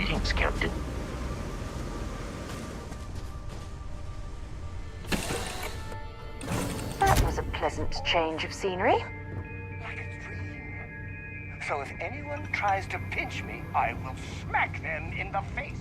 Greetings, Captain. That was a pleasant change of scenery. Like a dream. So if anyone tries to pinch me, I will smack them in the face.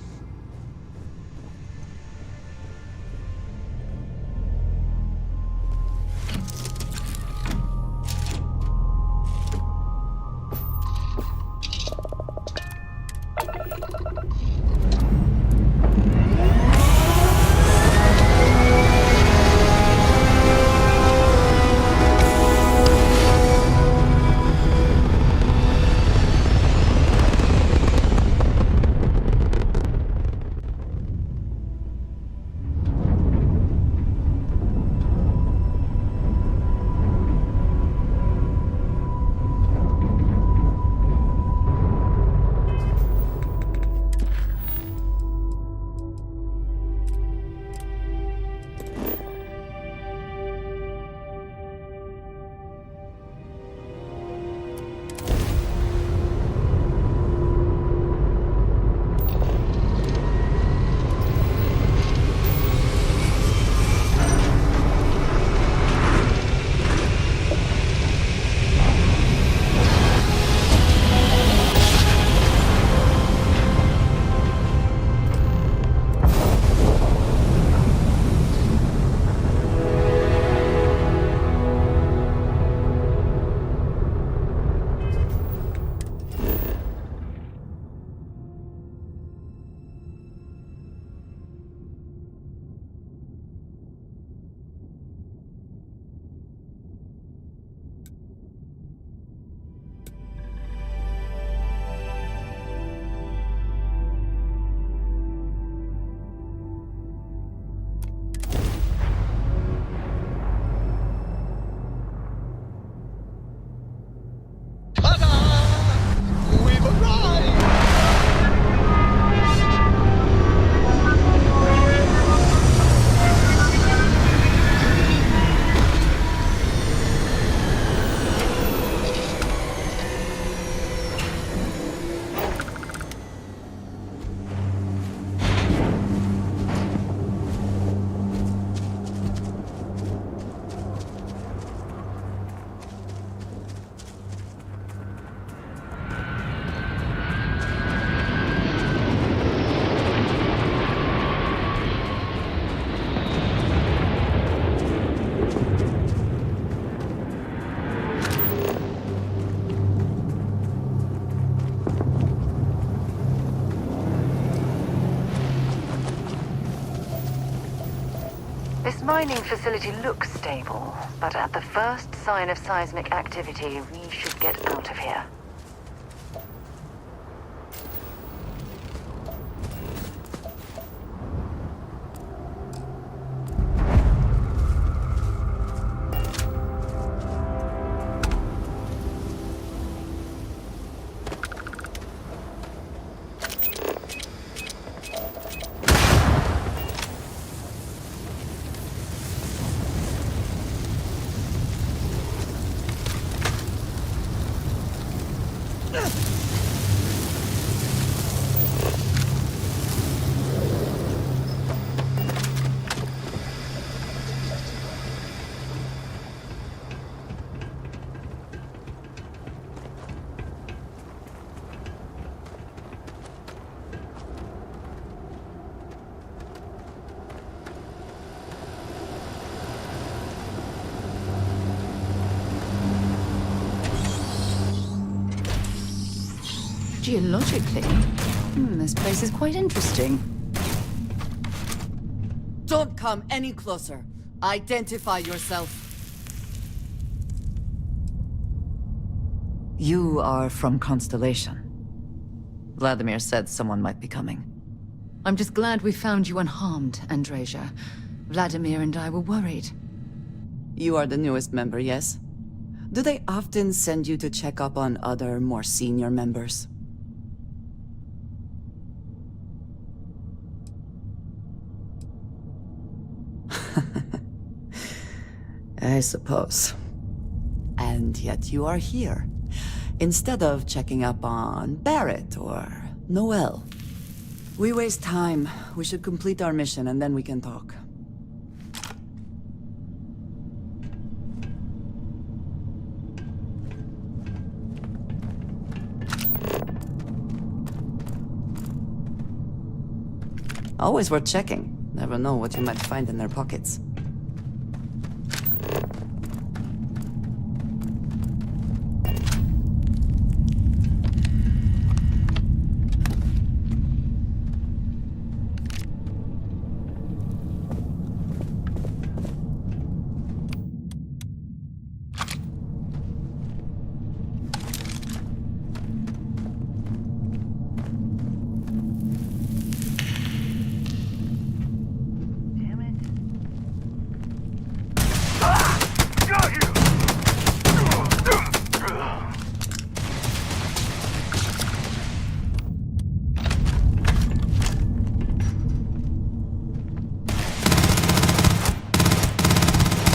This mining facility looks stable, but at the first sign of seismic activity, we should get out of here. Geologically, this place is quite interesting. Don't come any closer. Identify yourself. You are from Constellation. Vladimir said someone might be coming. I'm just glad we found you unharmed, Andreja. Vladimir and I were worried. You are the newest member, yes? Do they often send you to check up on other, more senior members? I suppose. And yet you are here, instead of checking up on Barrett or Noel. We waste time. We should complete our mission and then we can talk. Always worth checking. Never know what you might find in their pockets.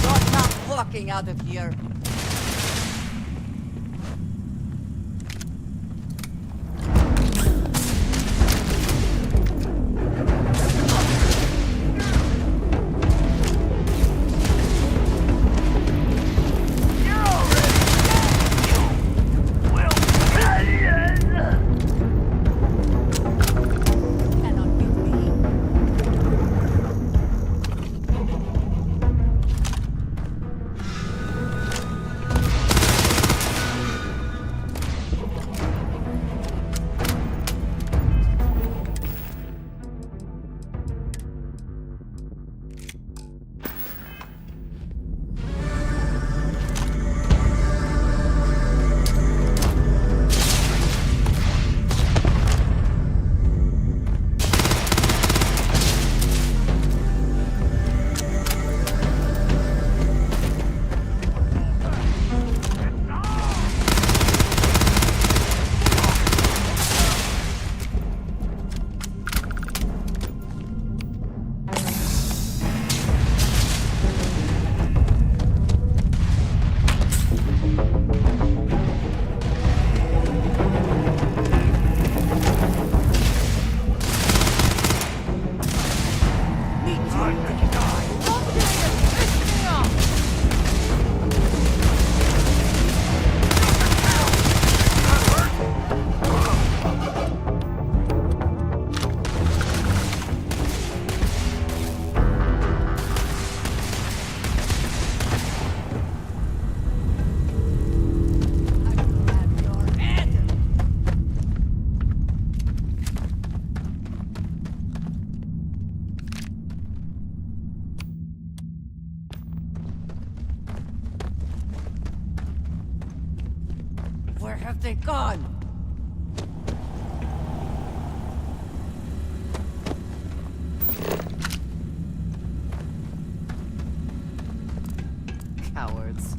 You're not walking out of here. Cannot beat me. Where have they gone? Cowards.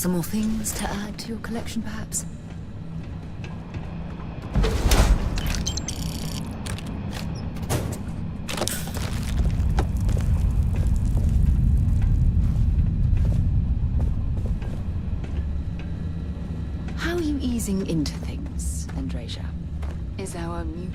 Some more things to add to your collection, perhaps? How are you easing into things, Andrasia? Is our new...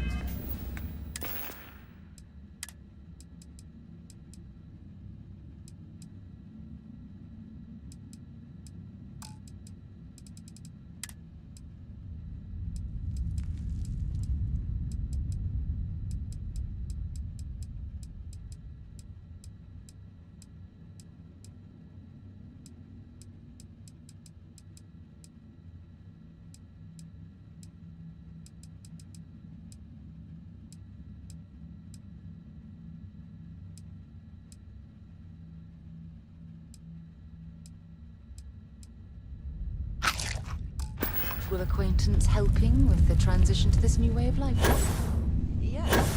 Will acquaintance helping with the transition to this new way of life? Yes.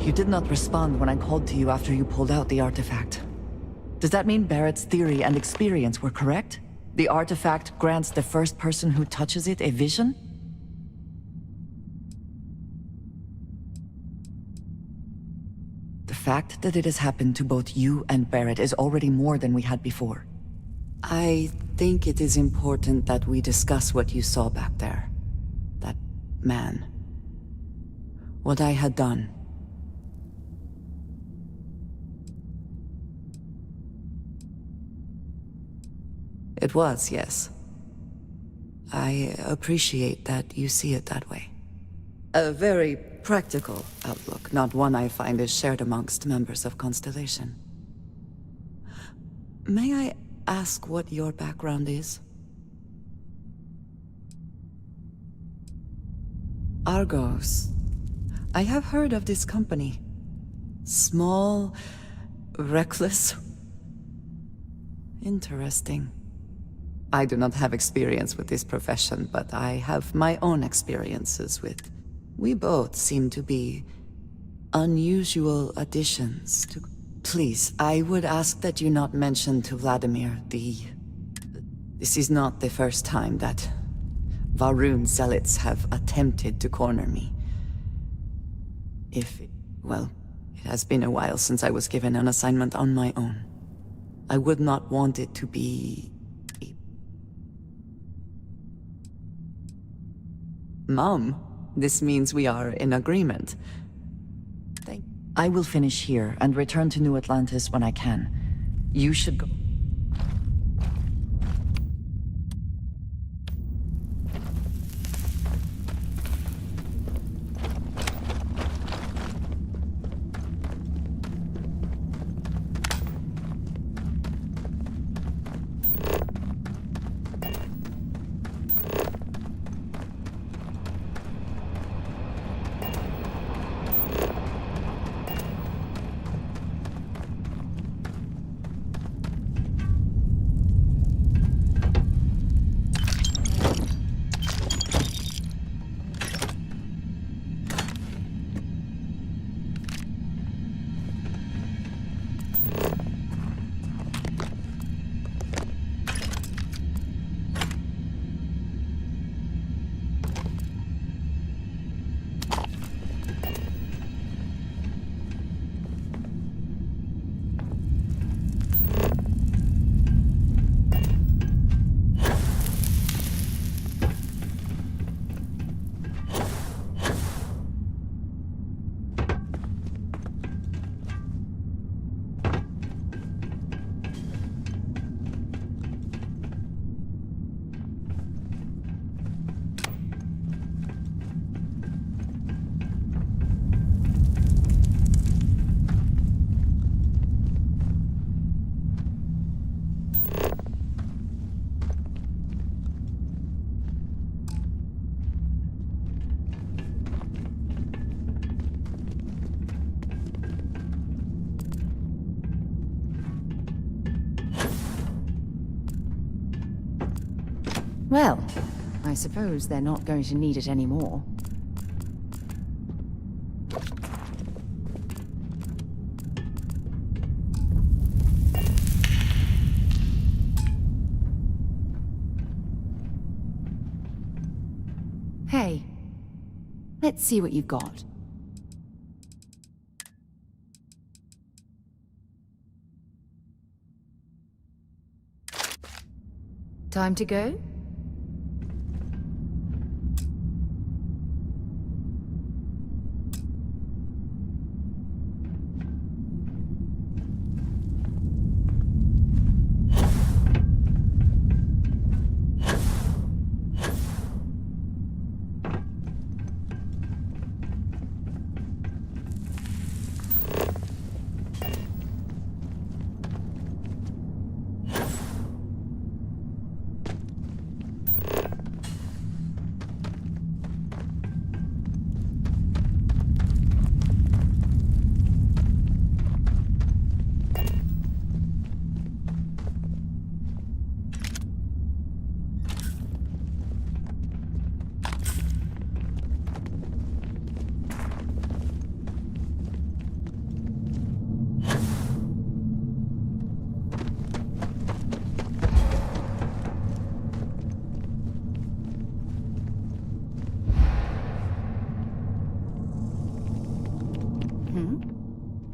You did not respond when I called to you after you pulled out the artifact. Does that mean Barrett's theory and experience were correct? The artifact grants the first person who touches it a vision? The fact that it has happened to both you and Barrett is already more than we had before. I think it is important that we discuss what you saw back there. That man. What I had done. It was, yes. I appreciate that you see it that way. A very practical outlook, not one I find is shared amongst members of Constellation. May I ask what your background is? Argos. I have heard of this company. Small, reckless. Interesting. I do not have experience with this profession, but I have my own experiences with... We both seem to be unusual additions to... Please, I would ask that you not mention to Vladimir This is not the first time that Varun zealots have attempted to corner me. Well, it has been a while since I was given an assignment on my own. I would not want it to be... Mom, this means we are in agreement. I will finish here and return to New Atlantis when I can. You should go... Well, I suppose they're not going to need it anymore. Hey, let's see what you've got. Time to go?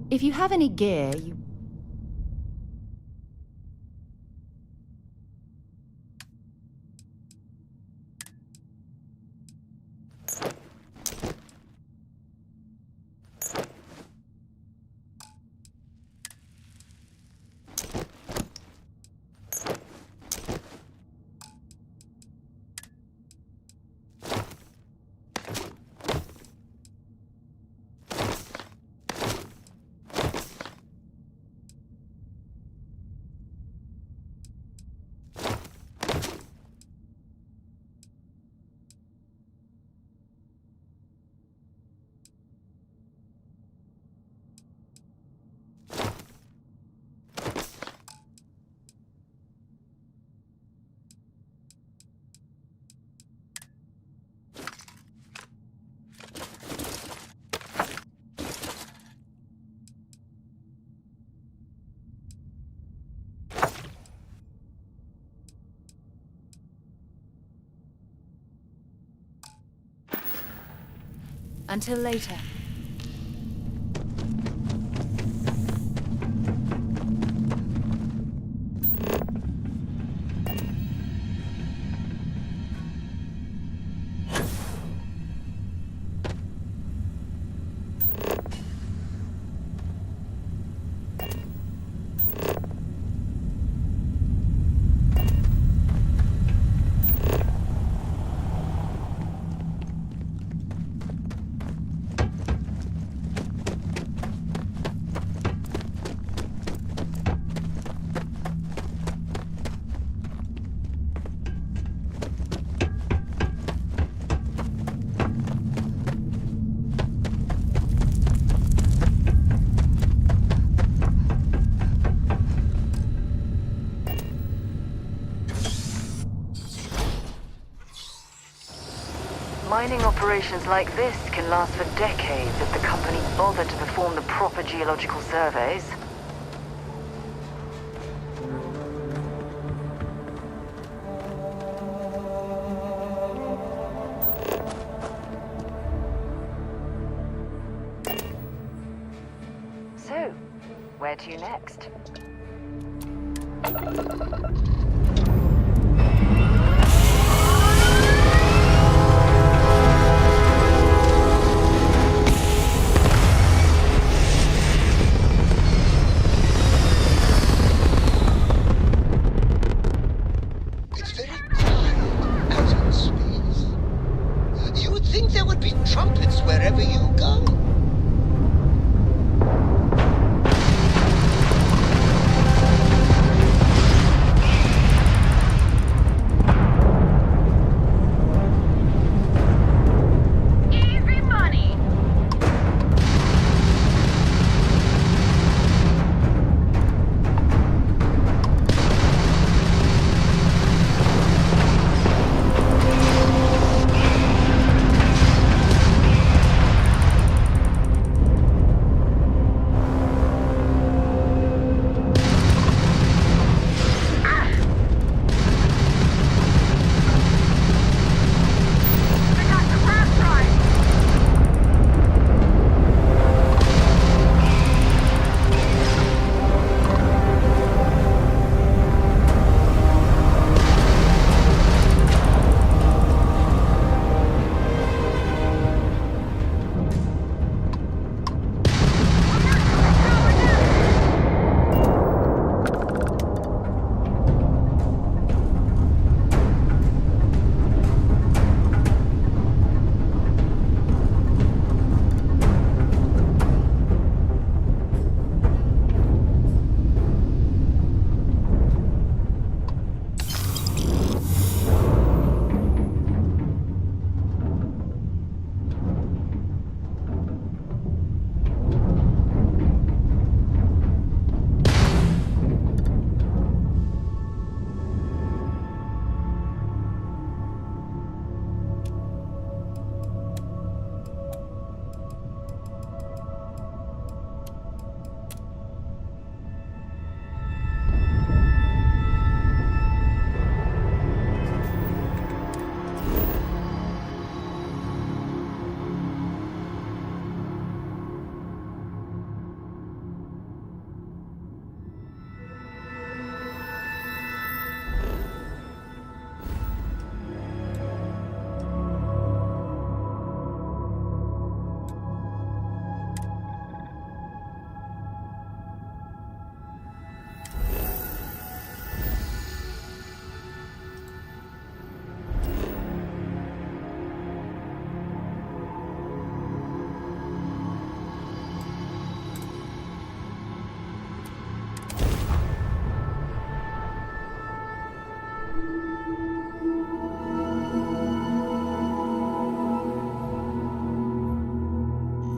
If you have any gear, you... Until later. Mining operations like this can last for decades if the company bothered to perform the proper geological surveys. So, where to next? Trumpets wherever you go.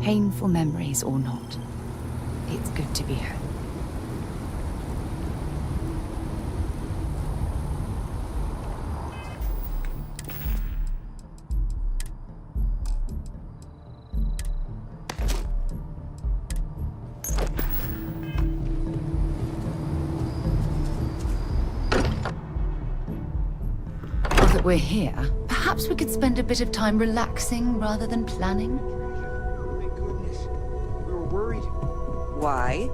Painful memories or not, it's good to be home. Now that we're here, perhaps we could spend a bit of time relaxing rather than planning? Thank goodness. We were worried. Why?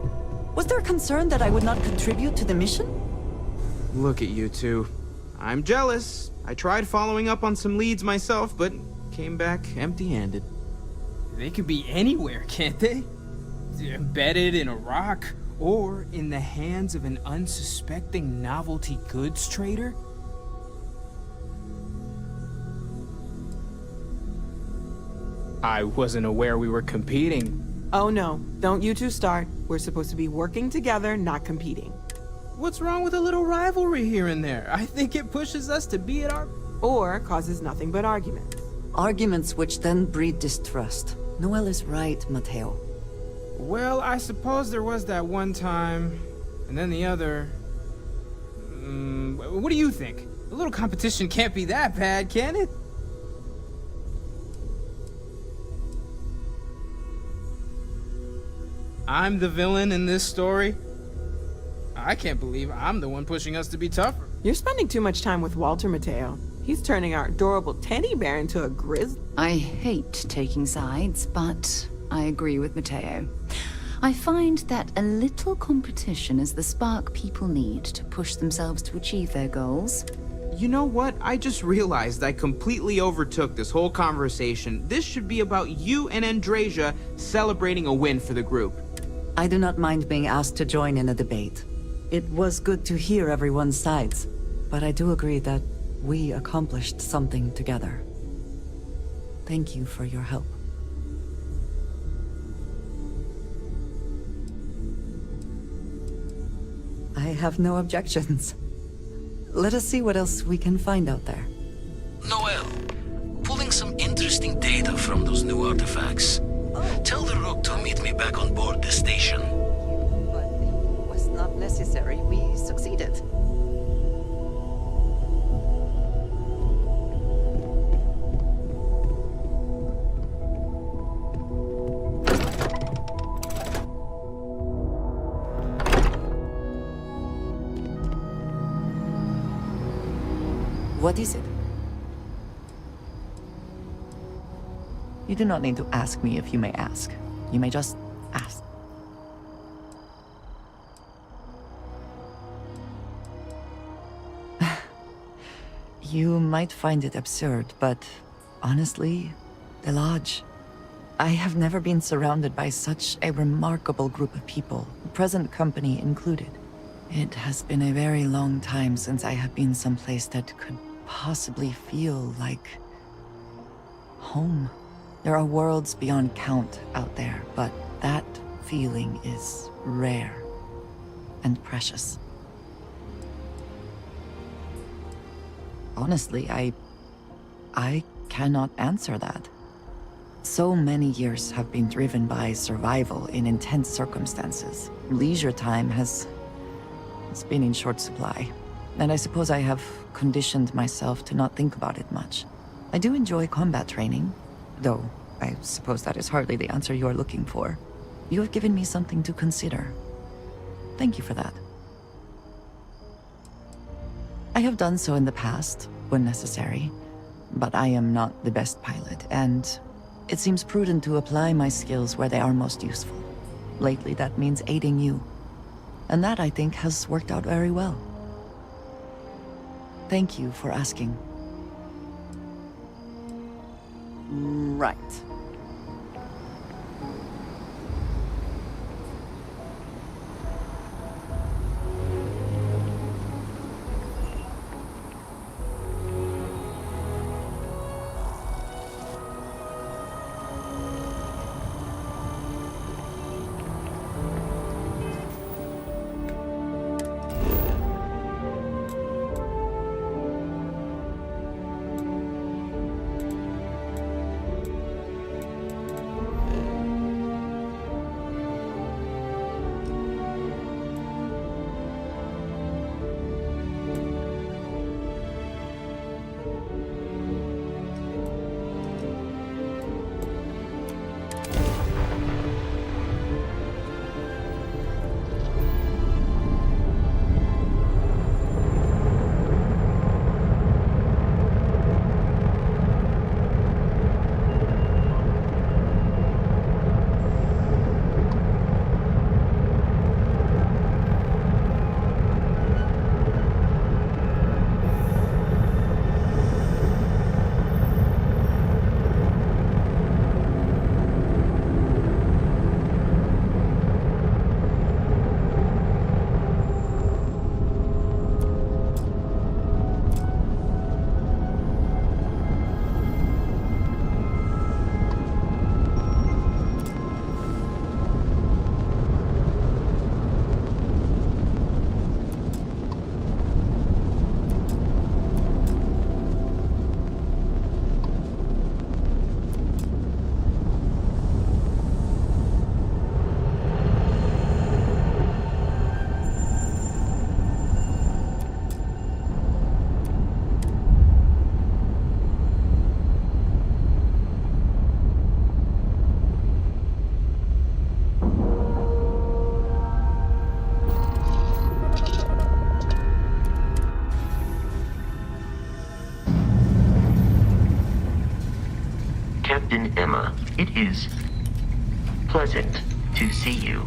Was there a concern that I would not contribute to the mission? Look at you two. I'm jealous. I tried following up on some leads myself, but came back empty-handed. They could be anywhere, can't they? Embedded in a rock, or in the hands of an unsuspecting novelty goods trader? I wasn't aware we were competing. Oh no, don't you two start. We're supposed to be working together, not competing. What's wrong with a little rivalry here and there? I think it pushes us to be at our... Or causes nothing but arguments. Arguments which then breed distrust. Noel is right, Mateo. Well, I suppose there was that one time, and then the other... what do you think? A little competition can't be that bad, can it? I'm the villain in this story. I can't believe I'm the one pushing us to be tougher. You're spending too much time with Walter, Mateo. He's turning our adorable teddy bear into a grizzly. I hate taking sides, but I agree with Mateo. I find that a little competition is the spark people need to push themselves to achieve their goals. You know what? I just realized I completely overtook this whole conversation. This should be about you and Andrasia celebrating a win for the group. I do not mind being asked to join in a debate. It was good to hear everyone's sides, but I do agree that we accomplished something together. Thank you for your help. I have no objections. Let us see what else we can find out there. Noel, pulling some interesting data from those new artifacts. Tell the Rook to meet me back on board the station. But it was not necessary. We succeeded. What is it? You do not need to ask me if you may ask. You may just ask. You might find it absurd, but honestly, the Lodge. I have never been surrounded by such a remarkable group of people, present company included. It has been a very long time since I have been someplace that could possibly feel like home. There are worlds beyond count out there, but that feeling is rare and precious. Honestly, I cannot answer that. So many years have been driven by survival in intense circumstances. Leisure time has been in short supply, and I suppose I have conditioned myself to not think about it much. I do enjoy combat training, though I suppose that is hardly the answer you are looking for. You have given me something to consider. Thank you for that. I have done so in the past, when necessary, but I am not the best pilot, and it seems prudent to apply my skills where they are most useful. Lately, that means aiding you, and that, I think, has worked out very well. Thank you for asking. Right. Captain Emma. It is pleasant to see you.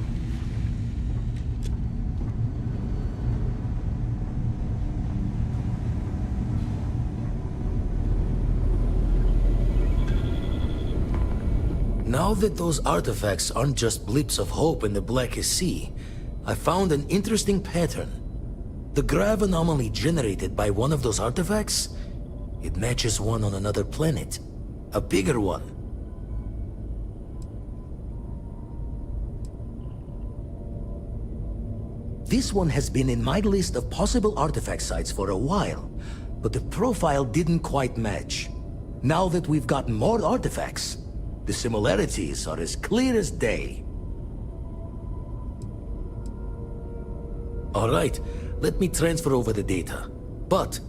Now that those artifacts aren't just blips of hope in the Blackest Sea, I found an interesting pattern. The grav anomaly generated by one of those artifacts, it matches one on another planet. A bigger one. This one has been in my list of possible artifact sites for a while, but the profile didn't quite match. Now that we've gotten more artifacts, the similarities are as clear as day. All right, let me transfer over the data. But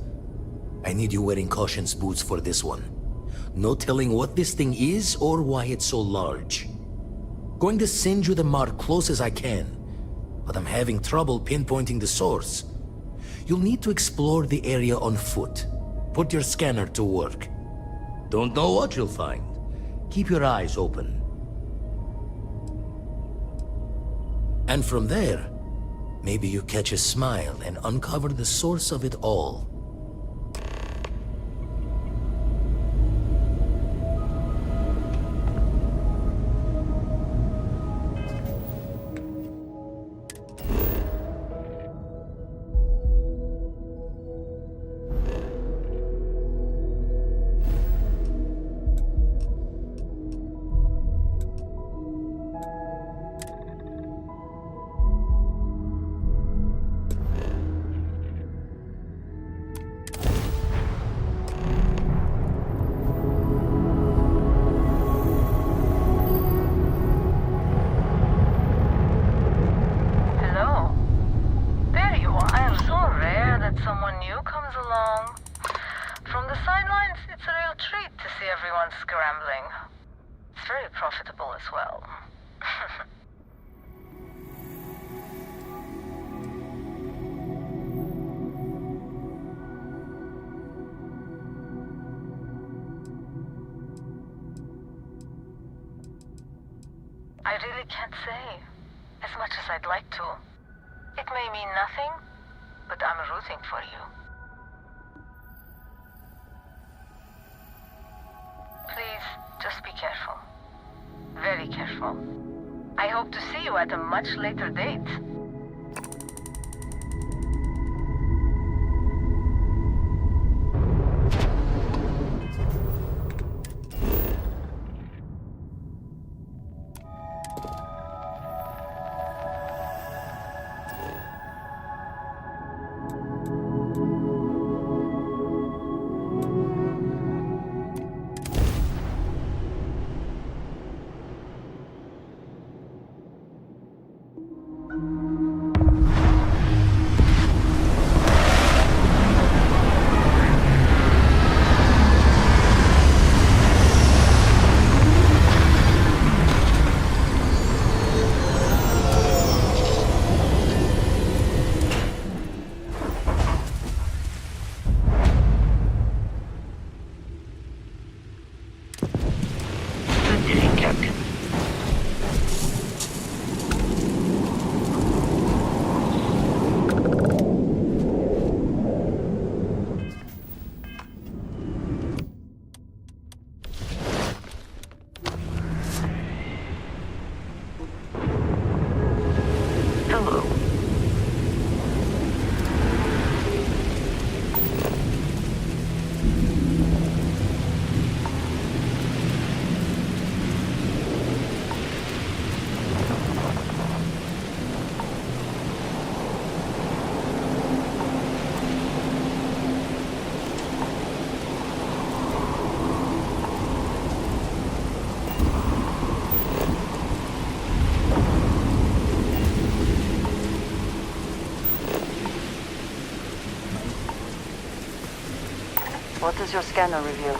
I need you wearing caution's boots for this one. No telling what this thing is or why it's so large. Going to send you the mark close as I can, but I'm having trouble pinpointing the source. You'll need to explore the area on foot. Put your scanner to work. Don't know what you'll find. Keep your eyes open. And from there, maybe you catch a smile and uncover the source of it all. I really can't say, as much as I'd like to. It may mean nothing, but I'm rooting for you. Please, just be careful. Very careful. I hope to see you at a much later date. What does your scanner reveal?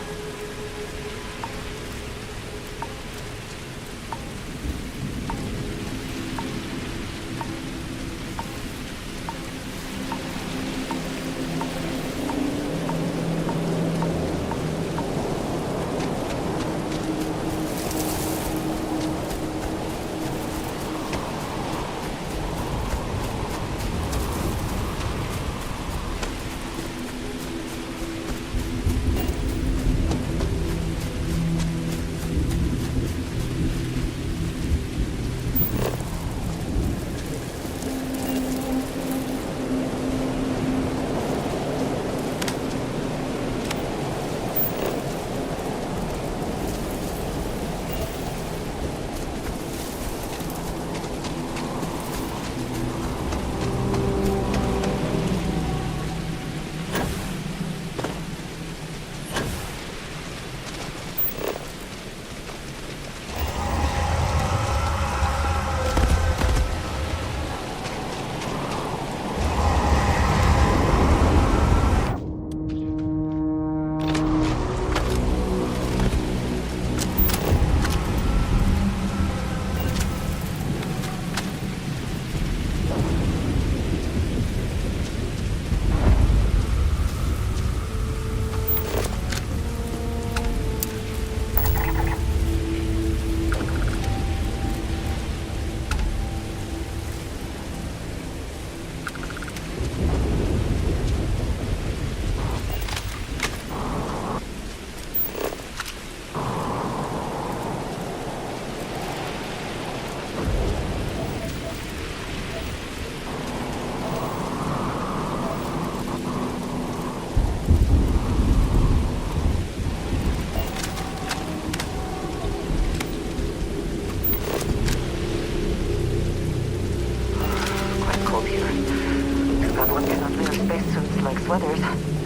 cold here. Too bad one cannot wear spacesuits like sweaters.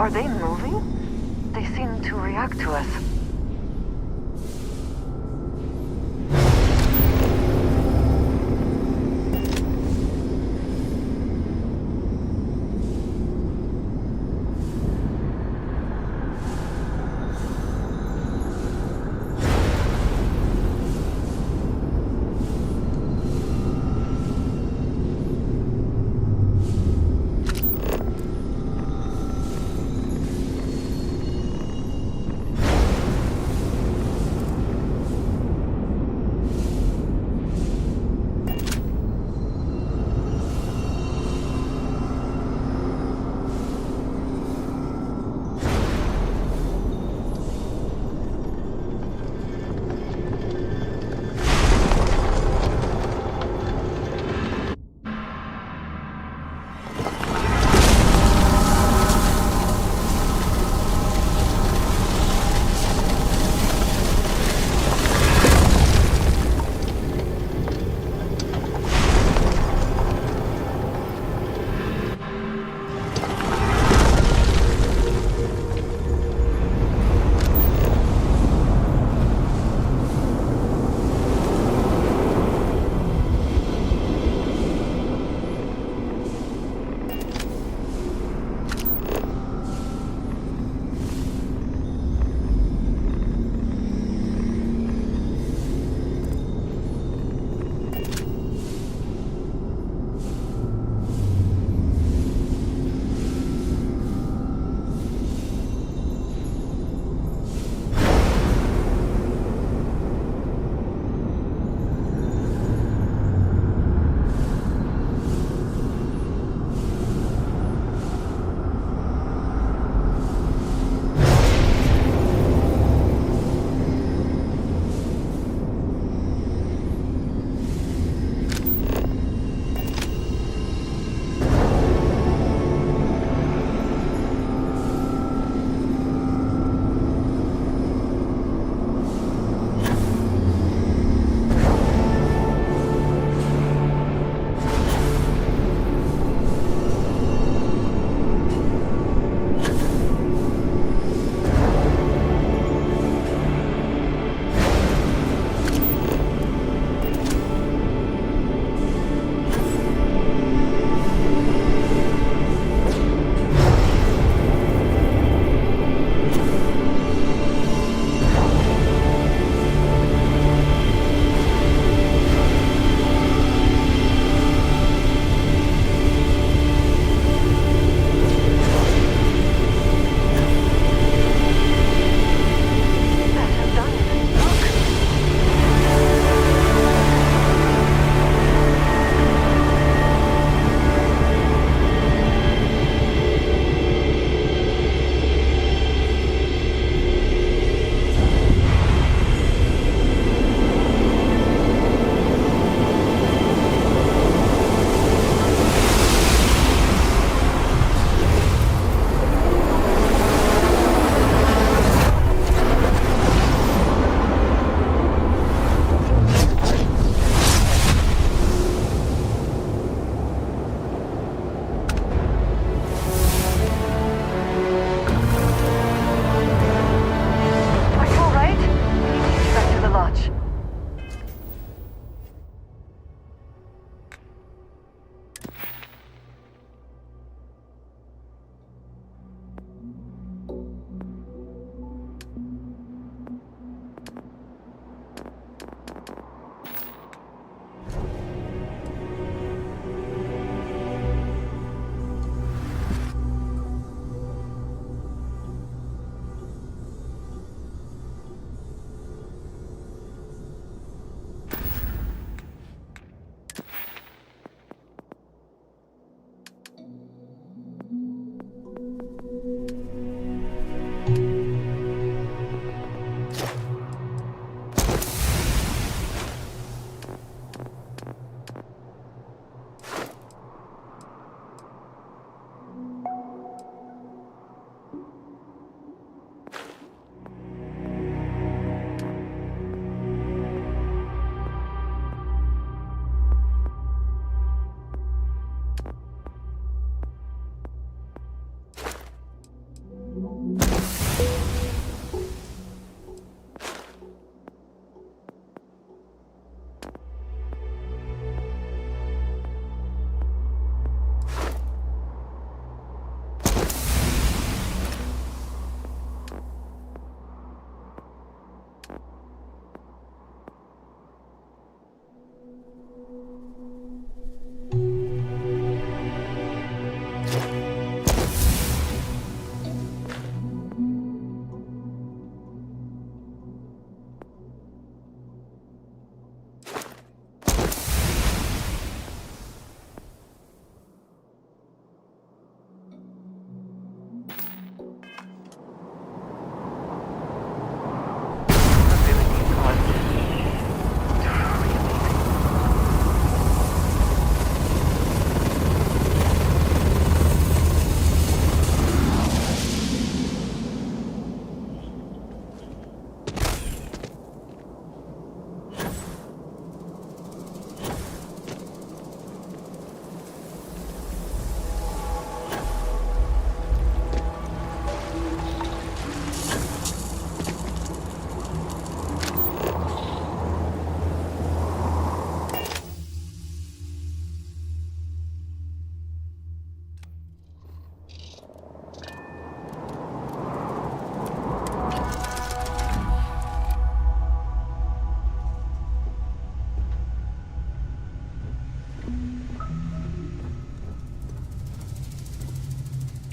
Are they moving? They seem to react to us.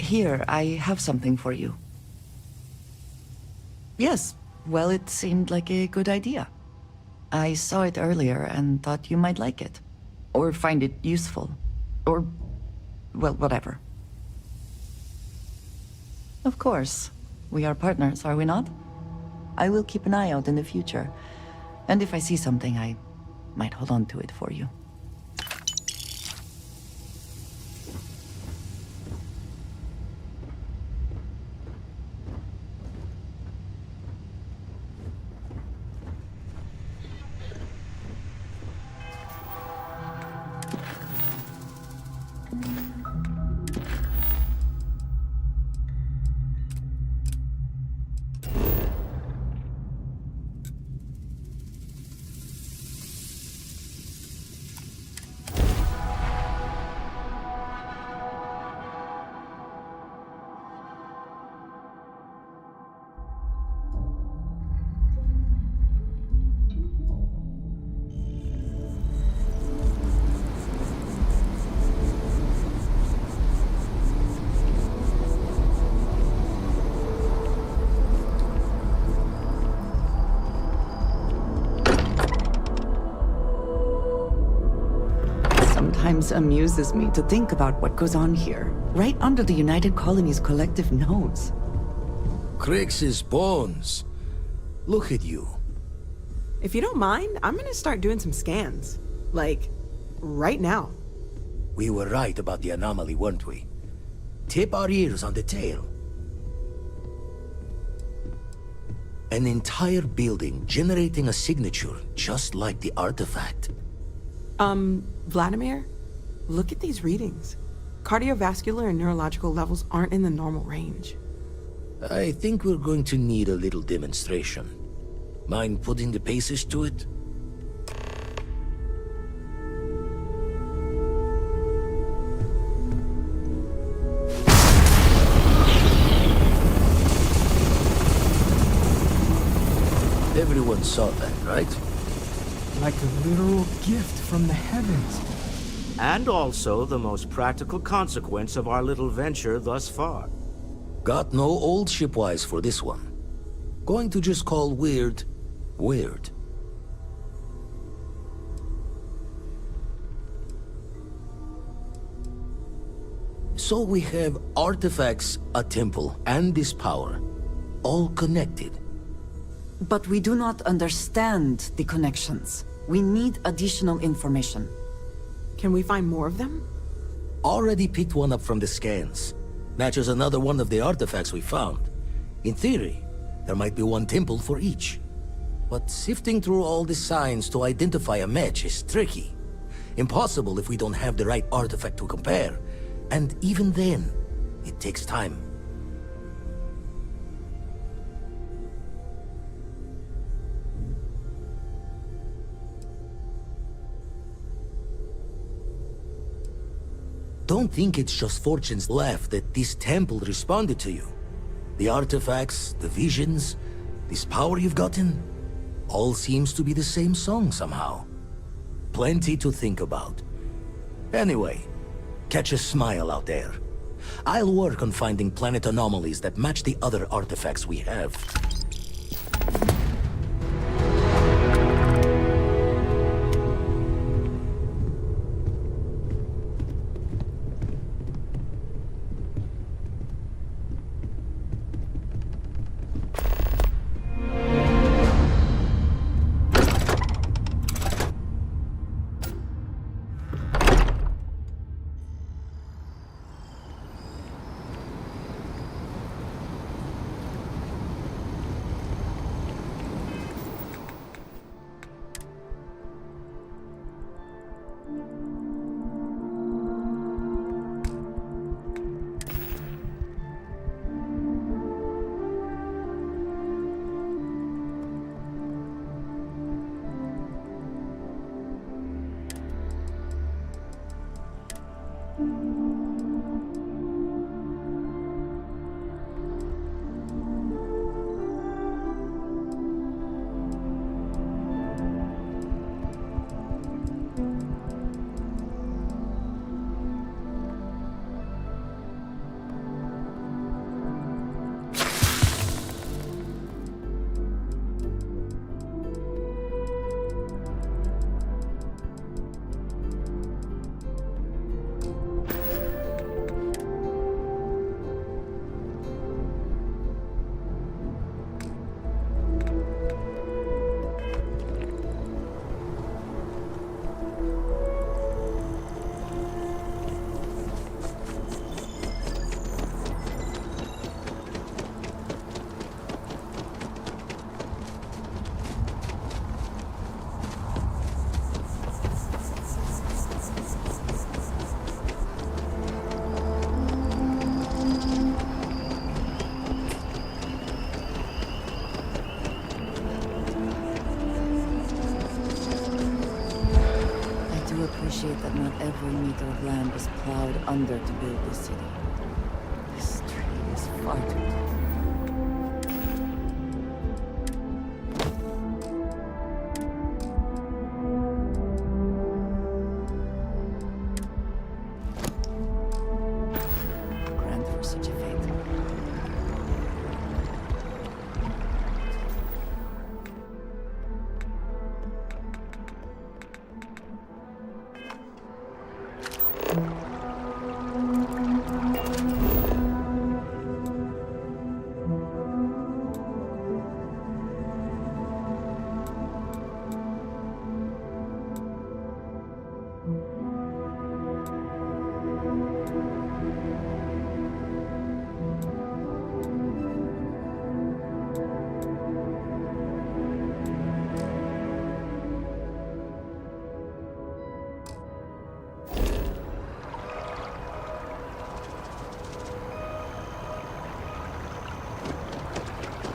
Here, I have something for you. Yes, well, it seemed like a good idea. I saw it earlier and thought you might like it. Or find it useful. Or, well, whatever. Of course. We are partners, are we not? I will keep an eye out in the future. And if I see something, I might hold on to it for you. Sometimes amuses me to think about what goes on here, right under the United Colony's collective nose. Crix's bones. Look at you. If you don't mind, I'm gonna start doing some scans. Like, right now. We were right about the anomaly, weren't we? Tip our ears on the tail. An entire building generating a signature just like the artifact. Vladimir, look at these readings. Cardiovascular and neurological levels aren't in the normal range. I think we're going to need a little demonstration. Mind putting the paces to it? Everyone saw that, right? Like a literal gift from the heavens. And also the most practical consequence of our little venture thus far. Got no old shipwise for this one. Going to just call weird, weird. So we have artifacts, a temple, and this power. All connected. But we do not understand the connections. We need additional information. Can we find more of them? Already picked one up from the scans. Matches another one of the artifacts we found. In theory, there might be one temple for each. But sifting through all the signs to identify a match is tricky. Impossible if we don't have the right artifact to compare. And even then, it takes time. Don't think it's just Fortune's laugh that this temple responded to you. The artifacts, the visions, this power you've gotten, all seems to be the same song somehow. Plenty to think about. Anyway, catch a smile out there. I'll work on finding planet anomalies that match the other artifacts we have. appreciate that not every meter of land was plowed under to build this city. This tree is far too tall. Grant for such a fate.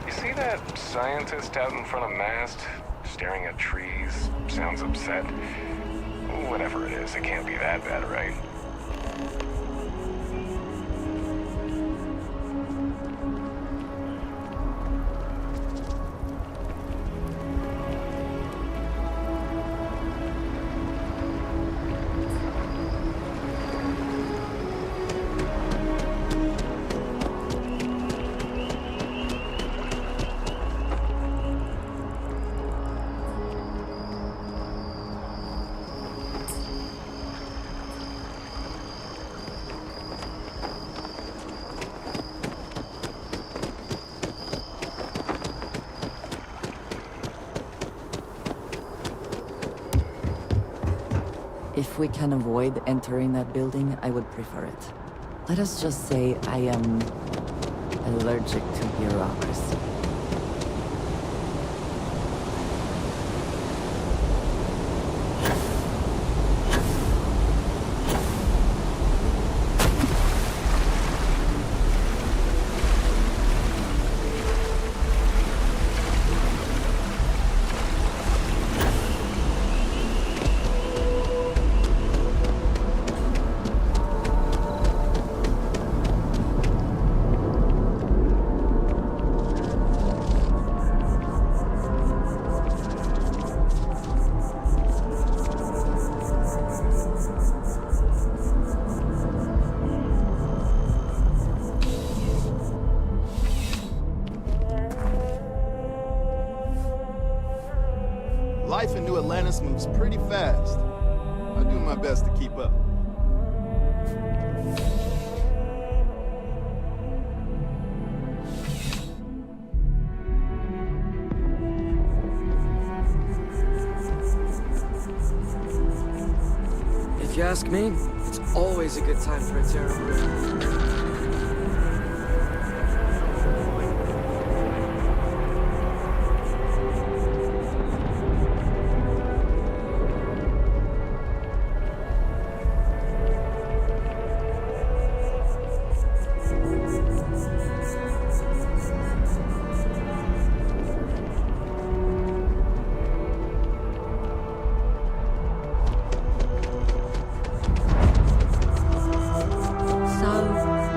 See that scientist out in front of mast, staring at trees, sounds upset? Whatever it is, it can't be that bad, right? If we can avoid entering that building, I would prefer it. Let us just say I am allergic to bureaucracy. Life in New Atlantis moves pretty fast. I do my best to keep up. If you ask me, it's always a good time for a terrible. So,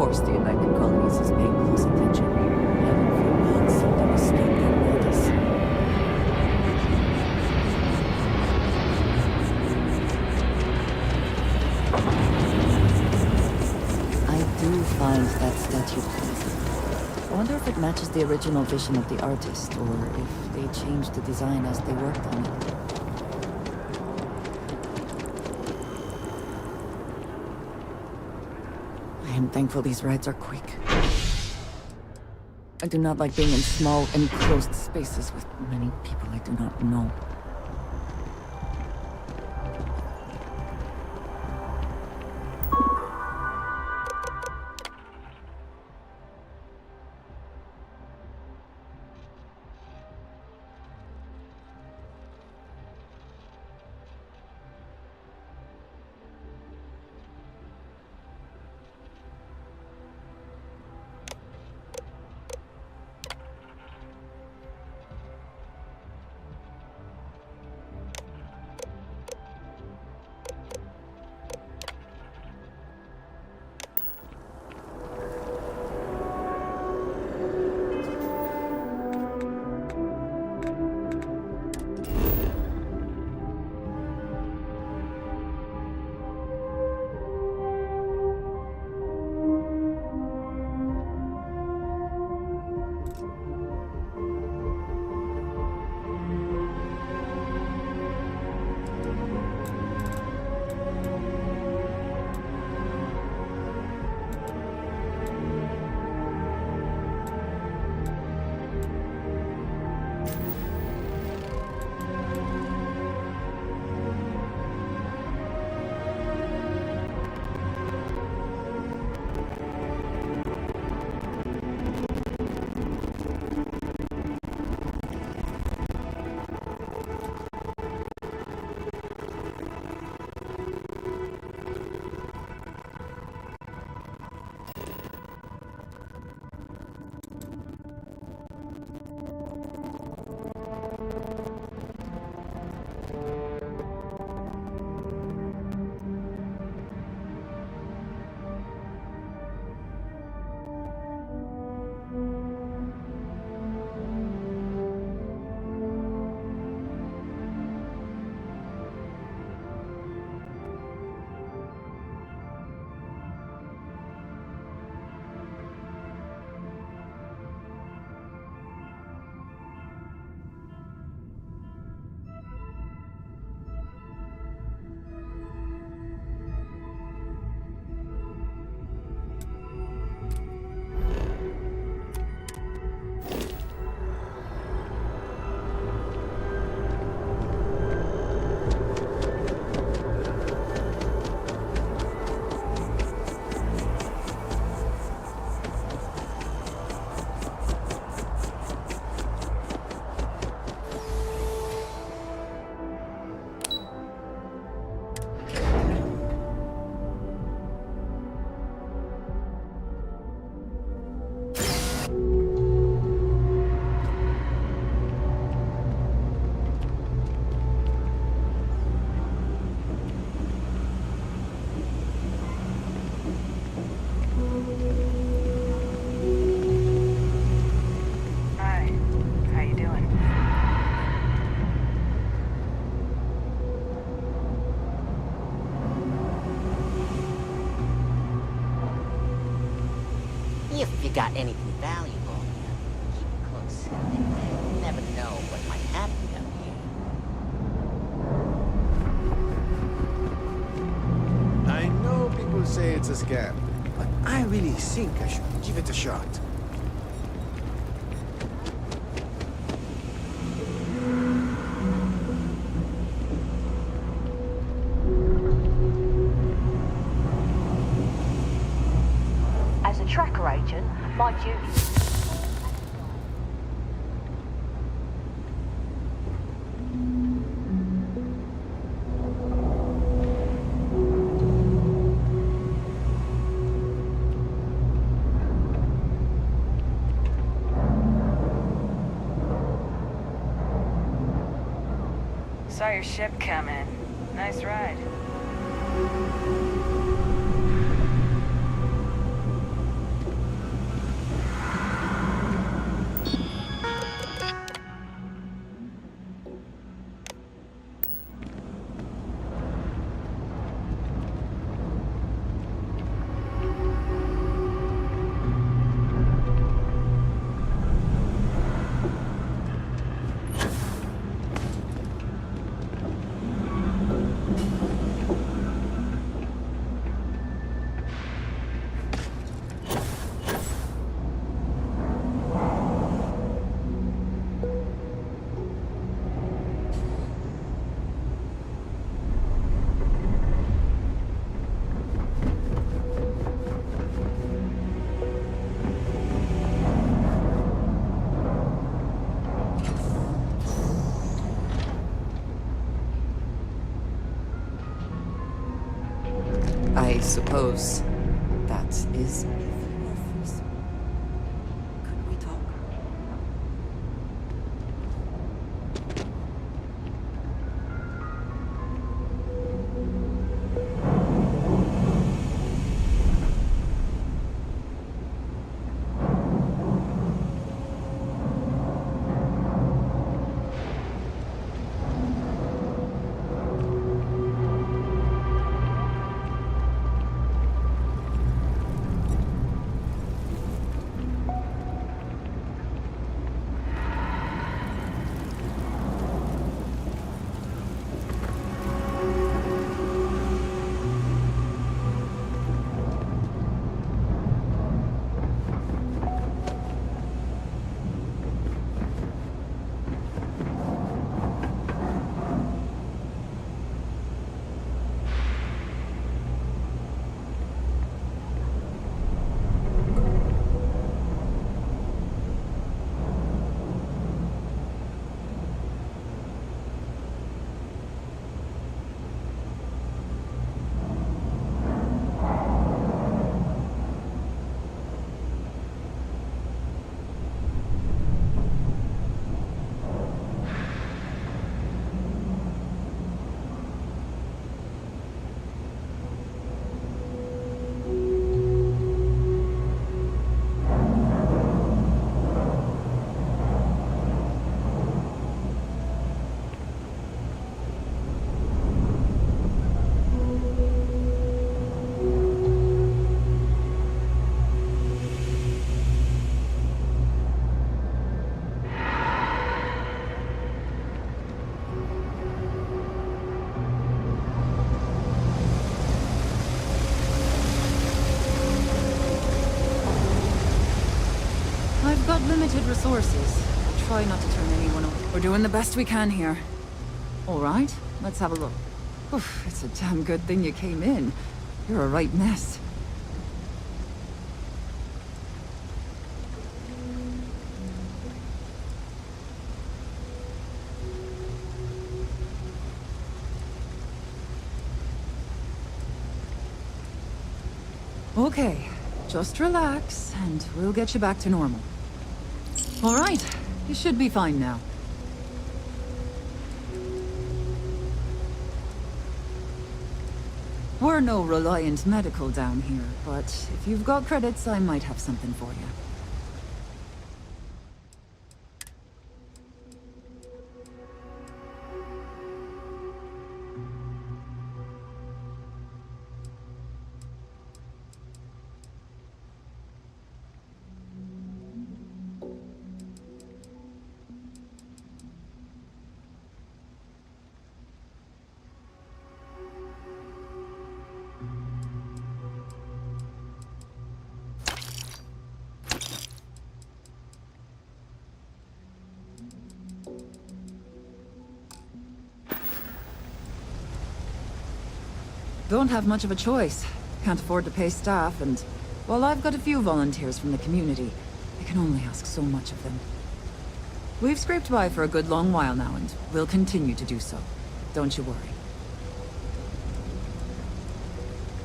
course the United Colonies is paying close attention. Heaven forbid something escaped their notice. I do find that statue pleasing. I wonder if it matches the original vision of the artist, or if they changed the design as they worked on it. I am thankful these rides are quick. I do not like being in small, enclosed spaces with many people I do not know. If you got anything valuable, keep it close. You never know what might happen down here. I know people say it's a scam, but I really think I should give it a shot. As a tracker agent, my duty. Saw your ship come in. Nice ride. suppose that is... Could we talk? I've got limited resources. I try not to turn anyone away. We're doing the best we can here. All right, let's have a look. Oof, it's a damn good thing you came in. You're a right mess. Okay, just relax, and we'll get you back to normal. All right, you should be fine now. We're no Reliant Medical down here, but if you've got credits, I might have something for you. Don't have much of a choice. Can't afford to pay staff, and while I've got a few volunteers from the community, I can only ask so much of them. We've scraped by for a good long while now, and we'll continue to do so. Don't you worry.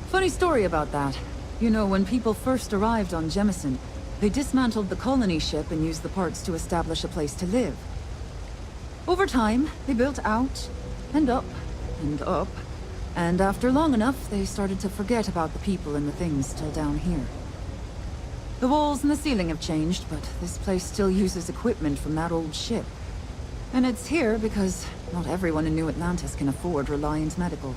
Funny story about that. You know, when people first arrived on Jemison, they dismantled the colony ship and used the parts to establish a place to live. Over time, they built out, and up, and up. And after long enough, they started to forget about the people and the things still down here. The walls and the ceiling have changed, but this place still uses equipment from that old ship. And it's here because not everyone in New Atlantis can afford Reliant Medical.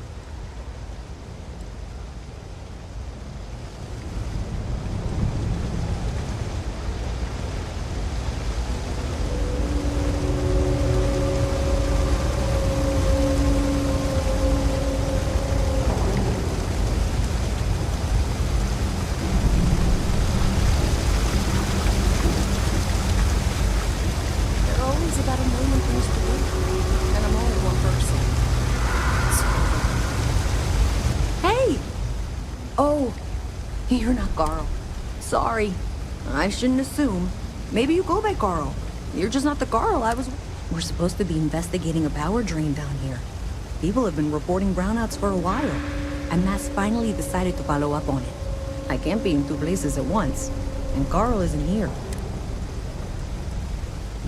You're not Carl. Sorry. I shouldn't assume. Maybe you go by Carl. You're just not the Carl I was... We're supposed to be investigating a power drain down here. People have been reporting brownouts for a while. and Matt's finally decided to follow up on it. I can't be in two places at once, and Carl isn't here.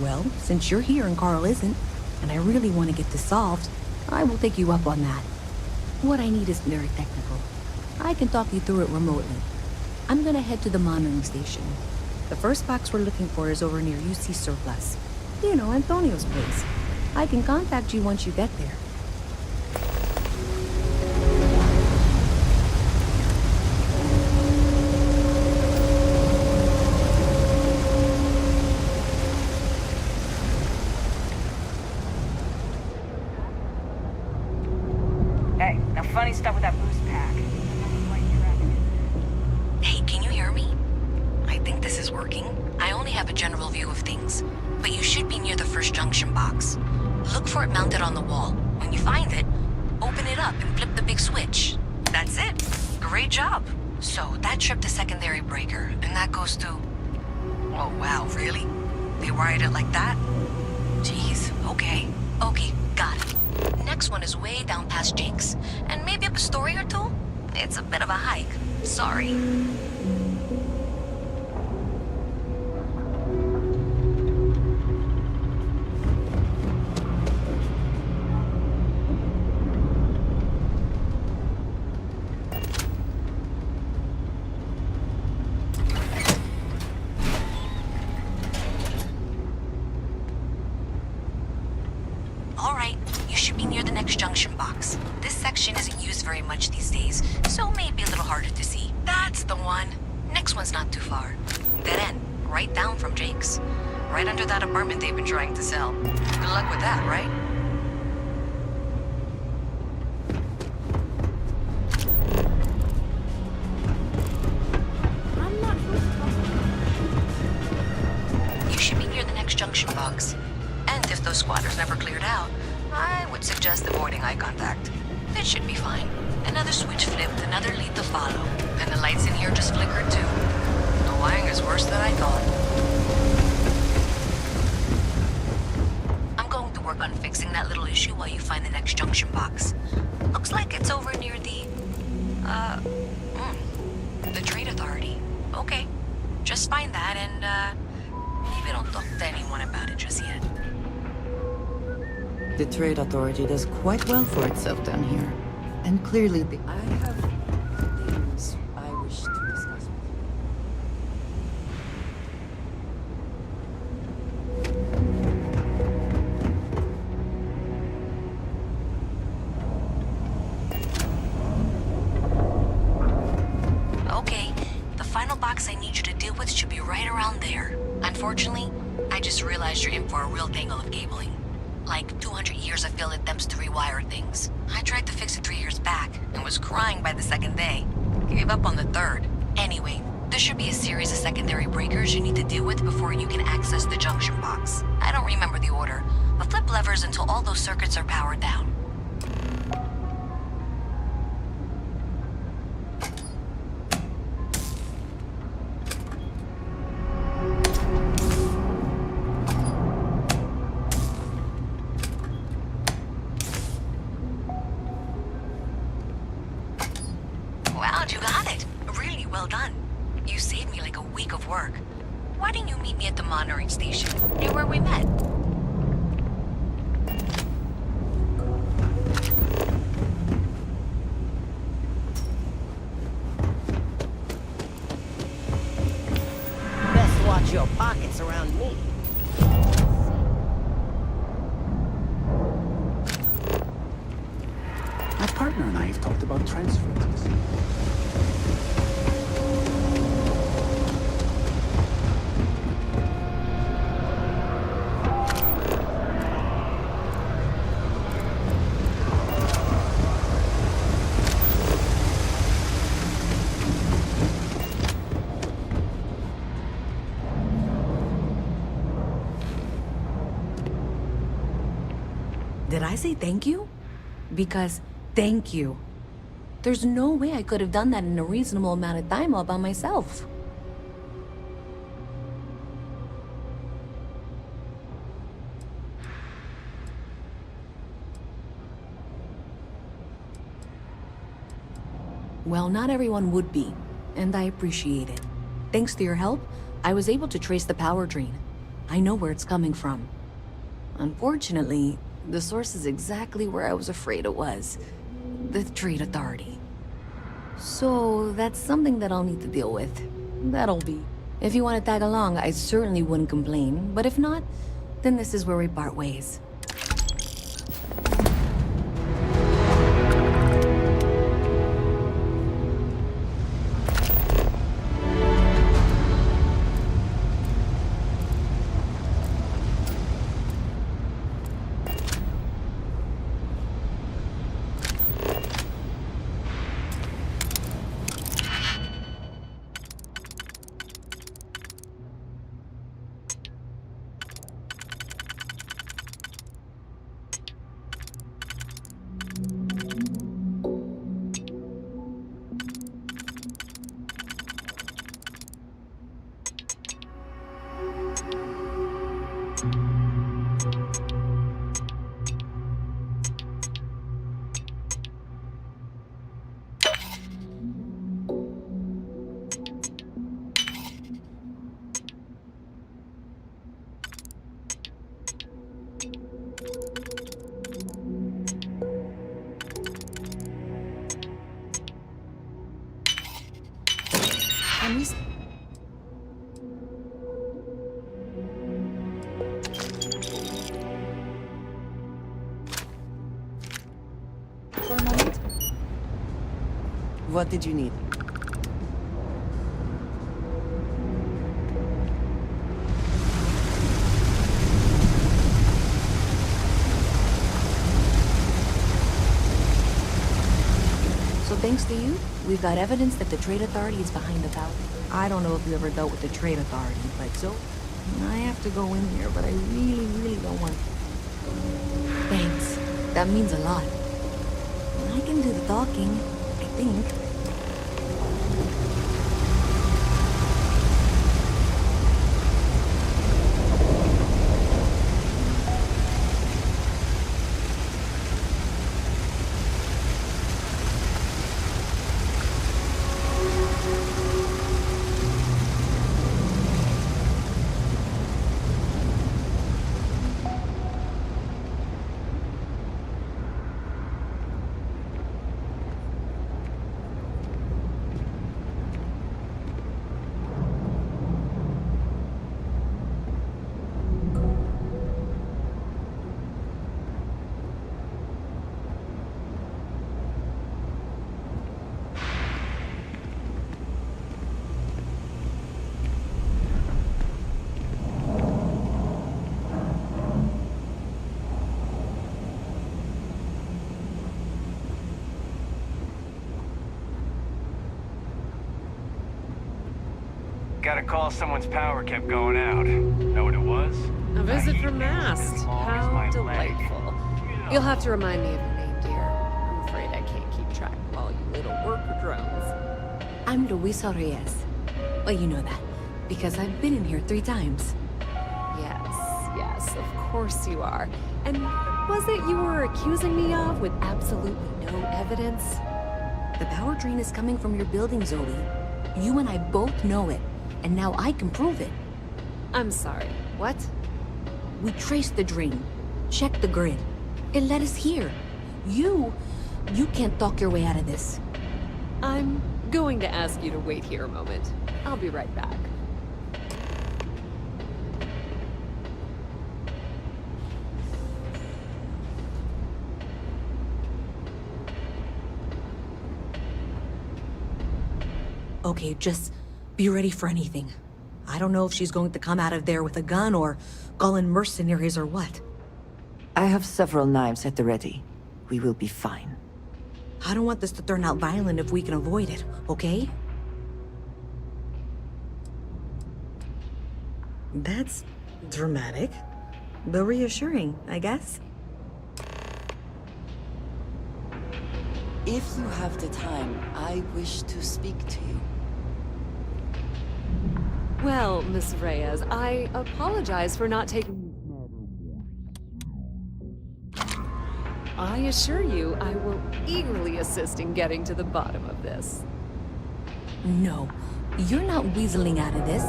Well, since you're here and Carl isn't, and I really want to get this solved, I will take you up on that. What I need is very technical. I can talk you through it remotely. I'm gonna head to the monitoring station. The first box we're looking for is over near UC Surplus. You know, Antonio's place. I can contact you once you get there. Hey, now funny stuff with that boost pack. Hey, can you hear me? I think this is working. I only have a general view of things, but you should be near the first junction box. Look for it mounted on the wall. When you find it, open it up and flip the big switch. That's it. Great job. So that tripped the secondary breaker, and that goes to... Oh wow, really? They wired it like that? Jeez, okay. Okay, got it. Next one is way down past Jake's, and maybe up a story or two? It's a bit of a hike. Sorry. Alright, you should be near the next junction box. This section isn't used very much these days, so maybe a little harder to see. That's the one. Next one's not too far. Dead end, right down from Jake's. Right under that apartment they've been trying to sell. Good luck with that, right? You should be near the next junction box. And if those squatters never cleared out, I would suggest avoiding eye contact. It should be fine. Another switch flipped, another lead to follow. And the lights in here just flickered too. The wiring is worse than I thought. I'm going to work on fixing that little issue while you find the next junction box. Looks like it's over near the Trade Authority. Okay. Just find that and, maybe don't talk to anyone about it just yet. The Trade Authority does quite well for itself down here. And clearly I have things I wish to discuss with you. Okay, the final box I need you to deal with should be right around there. Unfortunately, I just realized you're in for a real tangle of cabling. Like 200 years of field attempts to rewire things. I tried to fix it 3 years back, and was crying by the second day. Gave up on the third. Anyway, there should be a series of secondary breakers you need to deal with before you can access the junction box. I don't remember the order, but flip levers until all those circuits are powered down. Wow, you got it. Really well done. You saved me like a week of work. Why didn't you meet me at the monitoring station, near where we met? Best watch your pockets around me. My partner and I have talked about transferring to this. Did I say thank you? Because thank you. There's no way I could have done that in a reasonable amount of time all by myself. Well, not everyone would be, and I appreciate it. Thanks to your help, I was able to trace the power drain. I know where it's coming from. Unfortunately, the source is exactly where I was afraid it was. The Trade Authority. So, that's something that I'll need to deal with. That'll be. If you want to tag along, I certainly wouldn't complain, but if not, then this is where we part ways. Can we... For a moment? What did you need? So thanks to you, we've got evidence that the Trade Authority is behind the power. I don't know if you ever dealt with the Trade Authority, but so... I have to go in here, but I really, really don't want... Thanks. That means a lot. I can do the talking, I think. Got a call someone's power kept going out. Know what it was? A visit from Mast. How delightful. You'll have to remind me of your name, dear. I'm afraid I can't keep track of all you little worker drones. I'm Luisa Reyes. Well, you know that, because I've been in here 3 times. Yes, of course you are. And what was it you were accusing me of with absolutely no evidence? The power drain is coming from your building, Zoe. You and I both know it, and now I can prove it. I'm sorry, what? We traced the drain, checked the grid. It led us here. You can't talk your way out of this. I'm going to ask you to wait here a moment. I'll be right back. Okay, just be ready for anything. I don't know if she's going to come out of there with a gun or call in mercenaries or what. I have several knives at the ready. We will be fine. I don't want this to turn out violent if we can avoid it, okay? That's dramatic, but reassuring, I guess. If you have the time, I wish to speak to you. Well, Miss Reyes, I apologize for not taking... I assure you, I will eagerly assist in getting to the bottom of this. No, you're not weaseling out of this.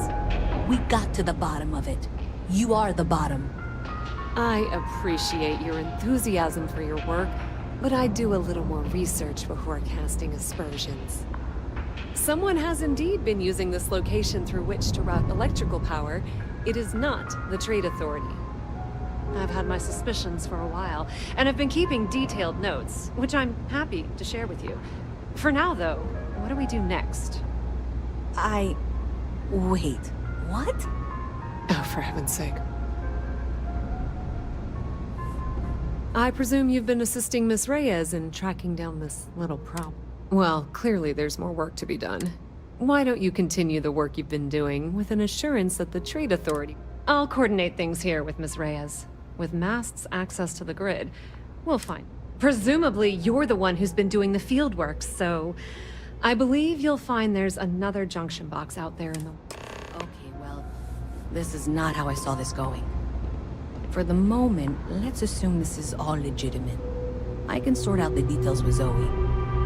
We got to the bottom of it. You are the bottom. I appreciate your enthusiasm for your work, but I do a little more research before casting aspersions. Someone has indeed been using this location through which to route electrical power. It is not the Trade Authority. I've had my suspicions for a while, and have been keeping detailed notes, which I'm happy to share with you. For now, though, what do we do next? Wait, what? Oh, for heaven's sake. I presume you've been assisting Miss Reyes in tracking down this little problem. Well, clearly there's more work to be done. Why don't you continue the work you've been doing with an assurance that the Trade Authority... I'll coordinate things here with Miss Reyes. With Mast's access to the grid, we'll find... Presumably, you're the one who's been doing the field work, so... I believe you'll find there's another junction box out there in the... Okay, well, this is not how I saw this going. For the moment, let's assume this is all legitimate. I can sort out the details with Zoe.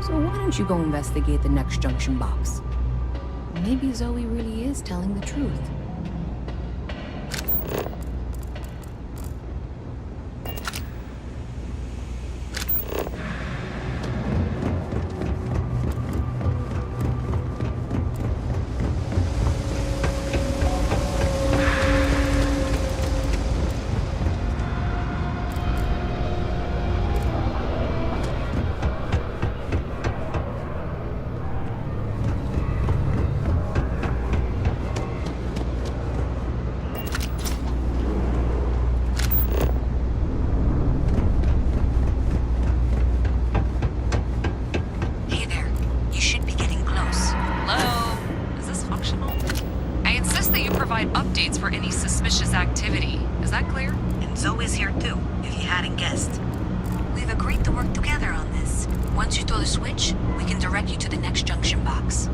So why don't you go investigate the next junction box? Maybe Zoe really is telling the truth. Updates for any suspicious activity. Is that clear? And Zoe's here too, if you hadn't guessed. We've agreed to work together on this. Once you throw the switch, we can direct you to the next junction box.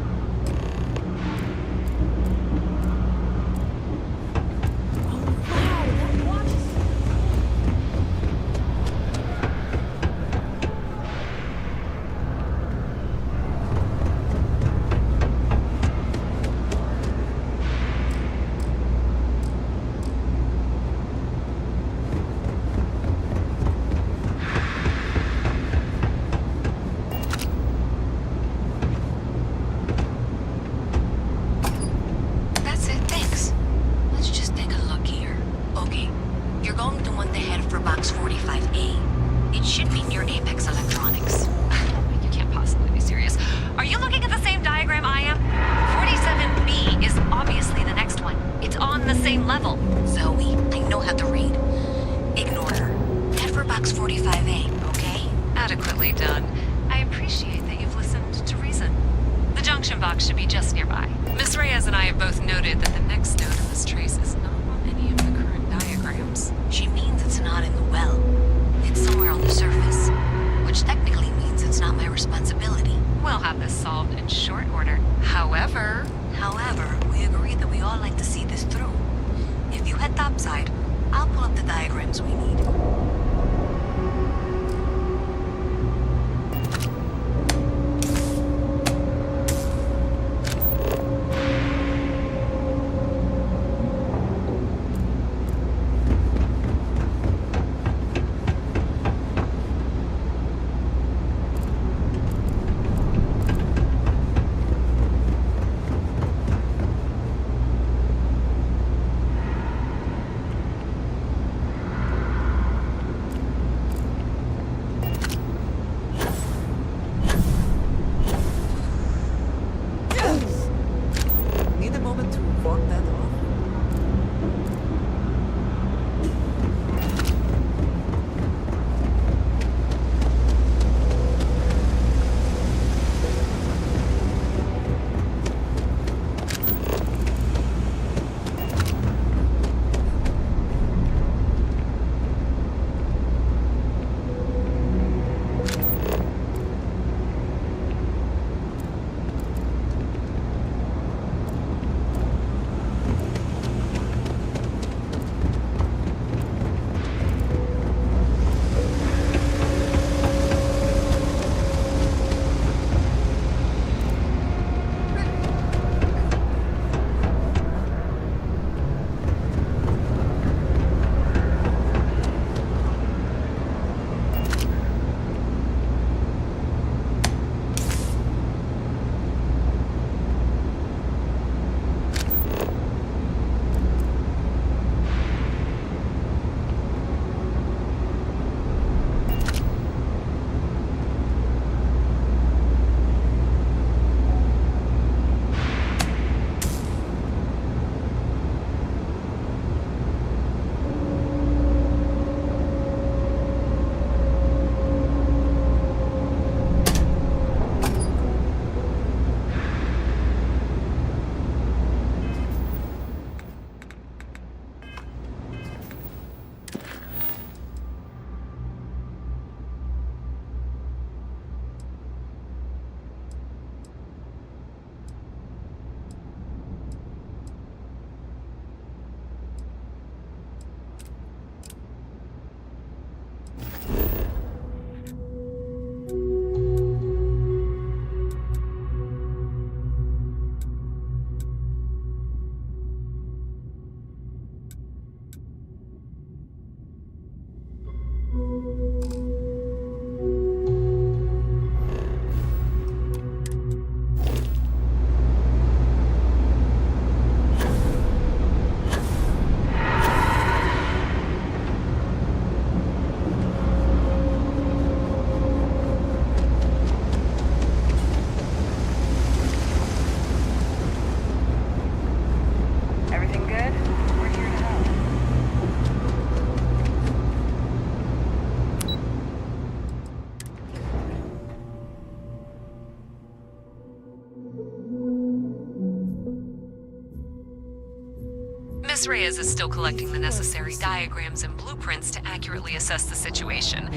Miss Reyes is still collecting the necessary diagrams and blueprints to accurately assess the situation.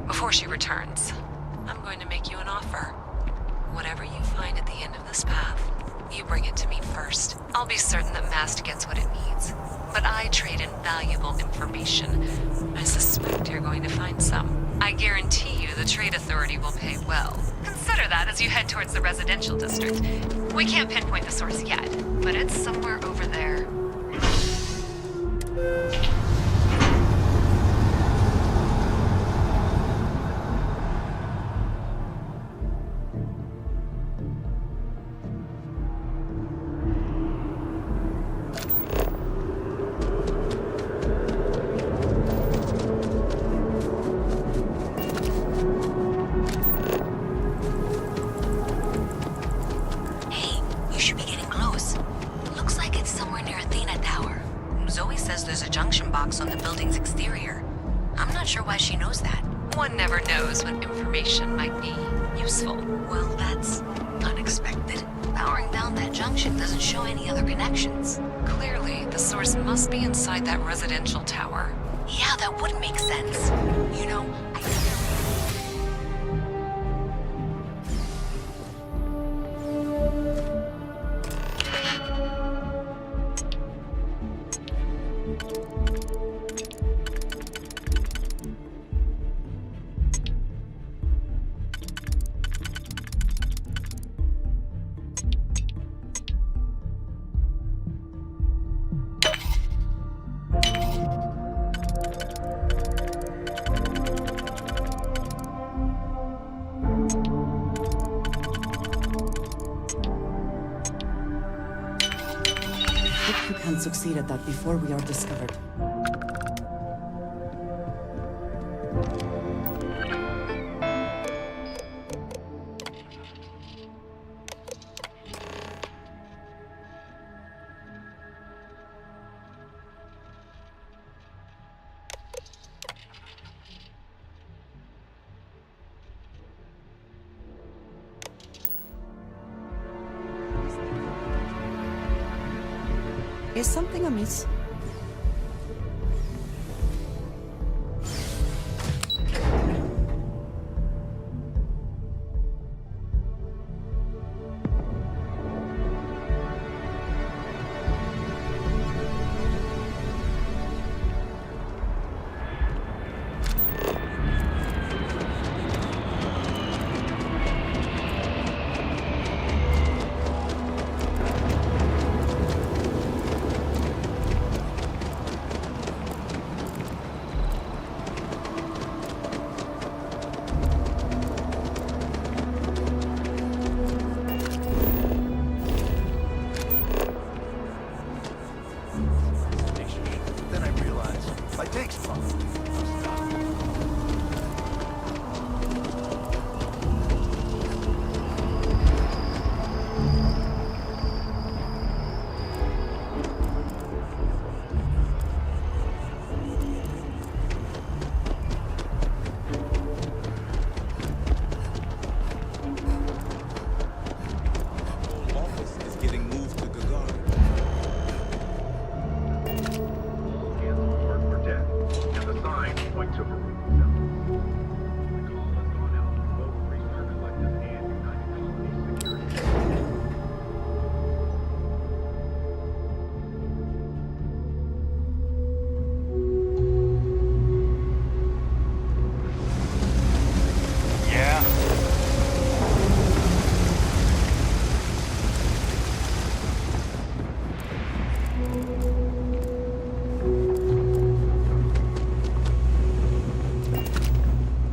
Before she returns, I'm going to make you an offer. Whatever you find at the end of this path, you bring it to me first. I'll be certain that Mast gets what it needs. But I trade in valuable information. I suspect you're going to find some. I guarantee you the Trade Authority will pay well. Consider that as you head towards the residential district. We can't pinpoint the source yet, but it's somewhere over there. On the building's exterior. I'm not sure why she knows that. One never knows when information might be useful. Well, that's unexpected. Powering down that junction doesn't show any other connections. Clearly, the source must be inside that residential tower. Yeah, that would make sense. You know, Hope you can succeed at that before we are discovered. Is something amiss?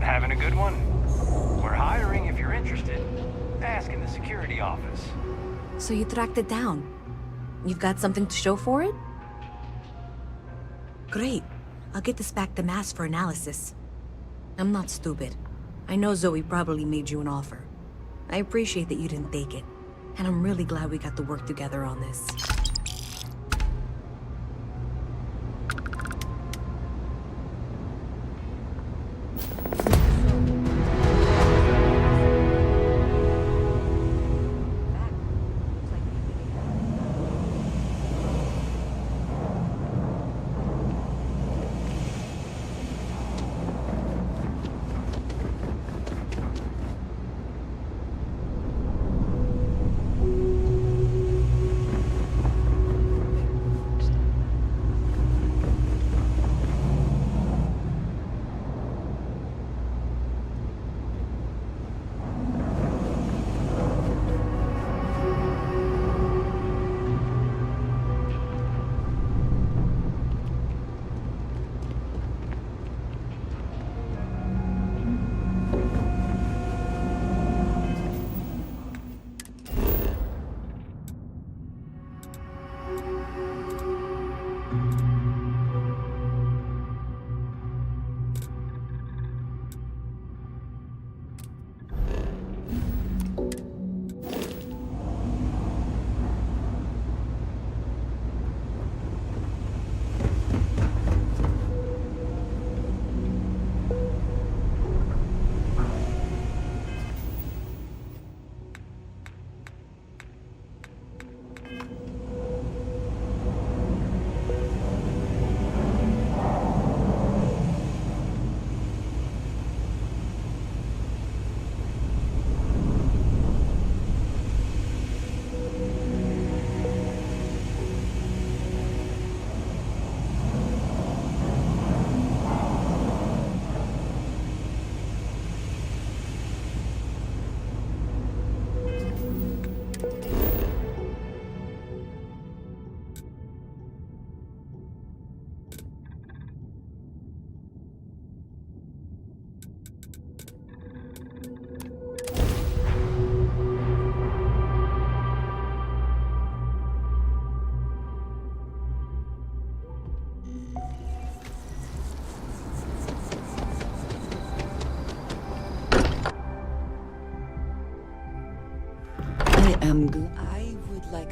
Having a good one? We're hiring if you're interested. Ask in the security office. So you tracked it down. You've got something to show for it? Great. I'll get this back to Mass for analysis. I'm not stupid. I know Zoe probably made you an offer. I appreciate that you didn't take it. And I'm really glad we got to work together on this.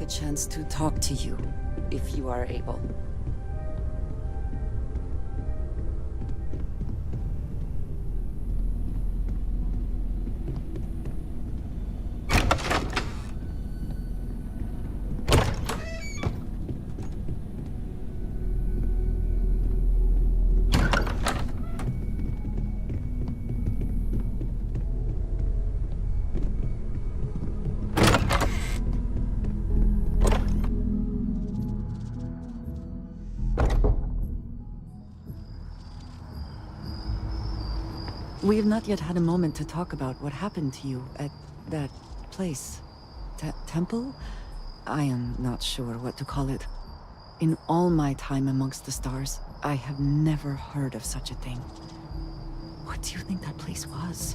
like a chance to talk to you, if you are able. We have not yet had a moment to talk about what happened to you at that place. Temple? I am not sure what to call it. In all my time amongst the stars, I have never heard of such a thing. What do you think that place was?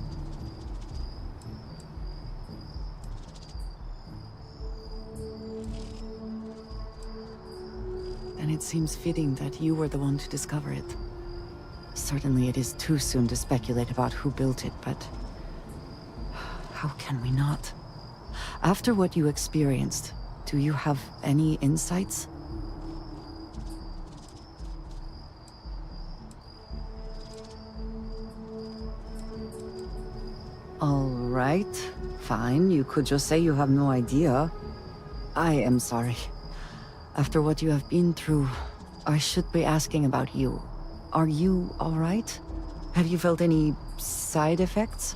And it seems fitting that you were the one to discover it. Certainly it is too soon to speculate about who built it, but how can we not? After what you experienced, do you have any insights? All right, fine. You could just say you have no idea. I am sorry. After what you have been through, I should be asking about you. Are you all right? Have you felt any side effects?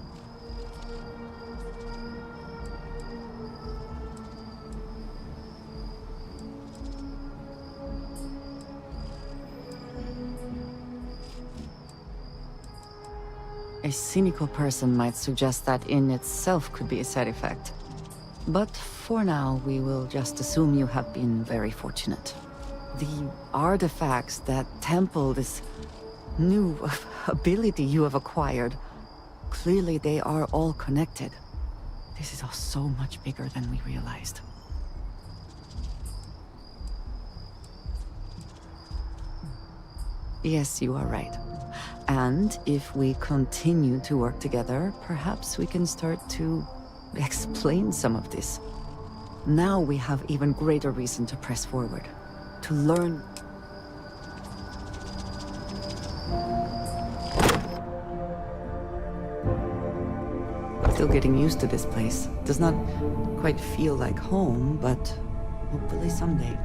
A cynical person might suggest that in itself could be a side effect. But for now, we will just assume you have been very fortunate. The artifacts that temple this new ability you have acquired, clearly they are all connected. This is all so much bigger than we realized. Yes, you are right. And if we continue to work together, perhaps we can start to explain some of this. Now we have even greater reason to press forward, to learn. Still getting used to this place. Does not quite feel like home, but hopefully someday.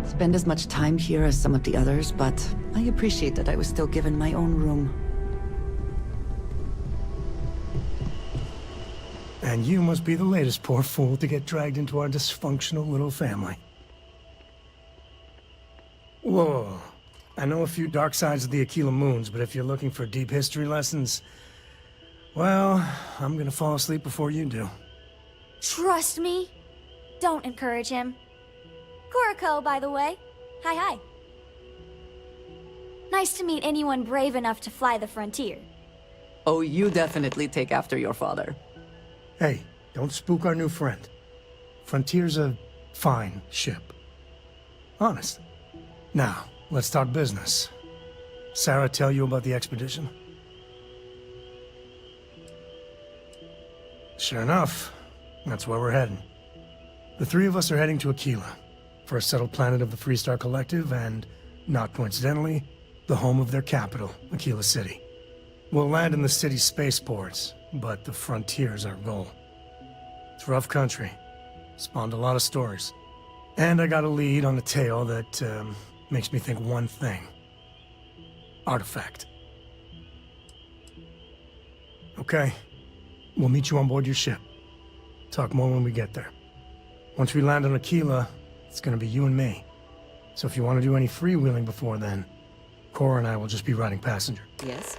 not spend as much time here as some of the others, but I appreciate that I was still given my own room. And you must be the latest poor fool to get dragged into our dysfunctional little family. Whoa. I know a few dark sides of the Aquila Moons, but if you're looking for deep history lessons, well, I'm gonna fall asleep before you do. Trust me? Don't encourage him. Kuriko, by the way. Hi. Nice to meet anyone brave enough to fly the frontier. Oh, you definitely take after your father. Hey, don't spook our new friend. Frontier's a fine ship. Honest. Now, let's talk business. Sarah tell you about the expedition? Sure enough, that's where we're heading. The three of us are heading to Aquila, first settled planet of the Freestar Collective and, not coincidentally, the home of their capital, Aquila City. We'll land in the city's spaceports, but the frontier's our goal. It's rough country. Spawned a lot of stories. And I got a lead on a tale that makes me think one thing. Artifact. Okay. We'll meet you on board your ship. Talk more when we get there. Once we land on Aquila, it's gonna be you and me. So if you want to do any freewheeling before then, Cora and I will just be riding passenger. Yes?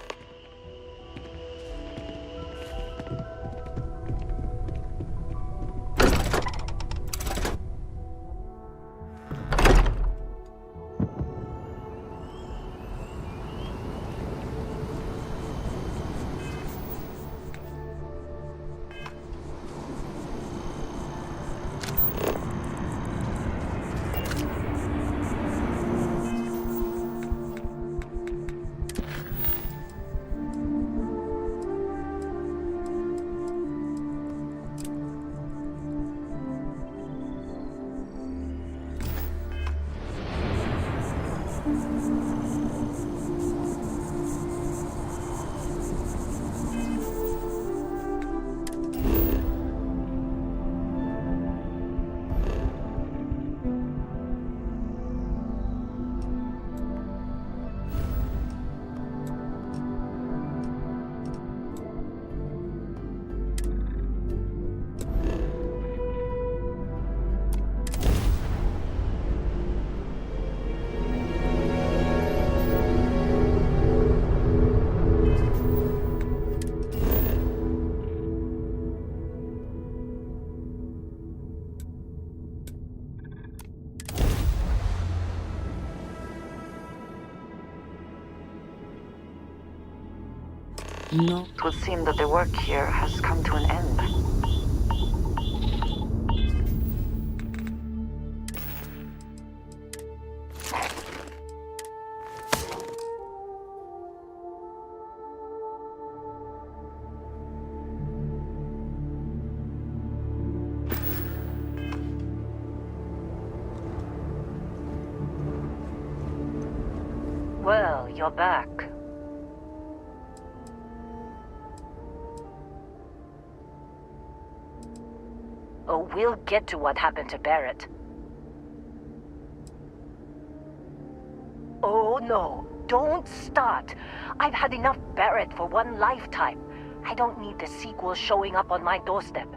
No. It would seem that the work here has come to an end. Well, you're back. Oh, we'll get to what happened to Barrett. Oh no, don't start. I've had enough Barrett for one lifetime. I don't need the sequel showing up on my doorstep.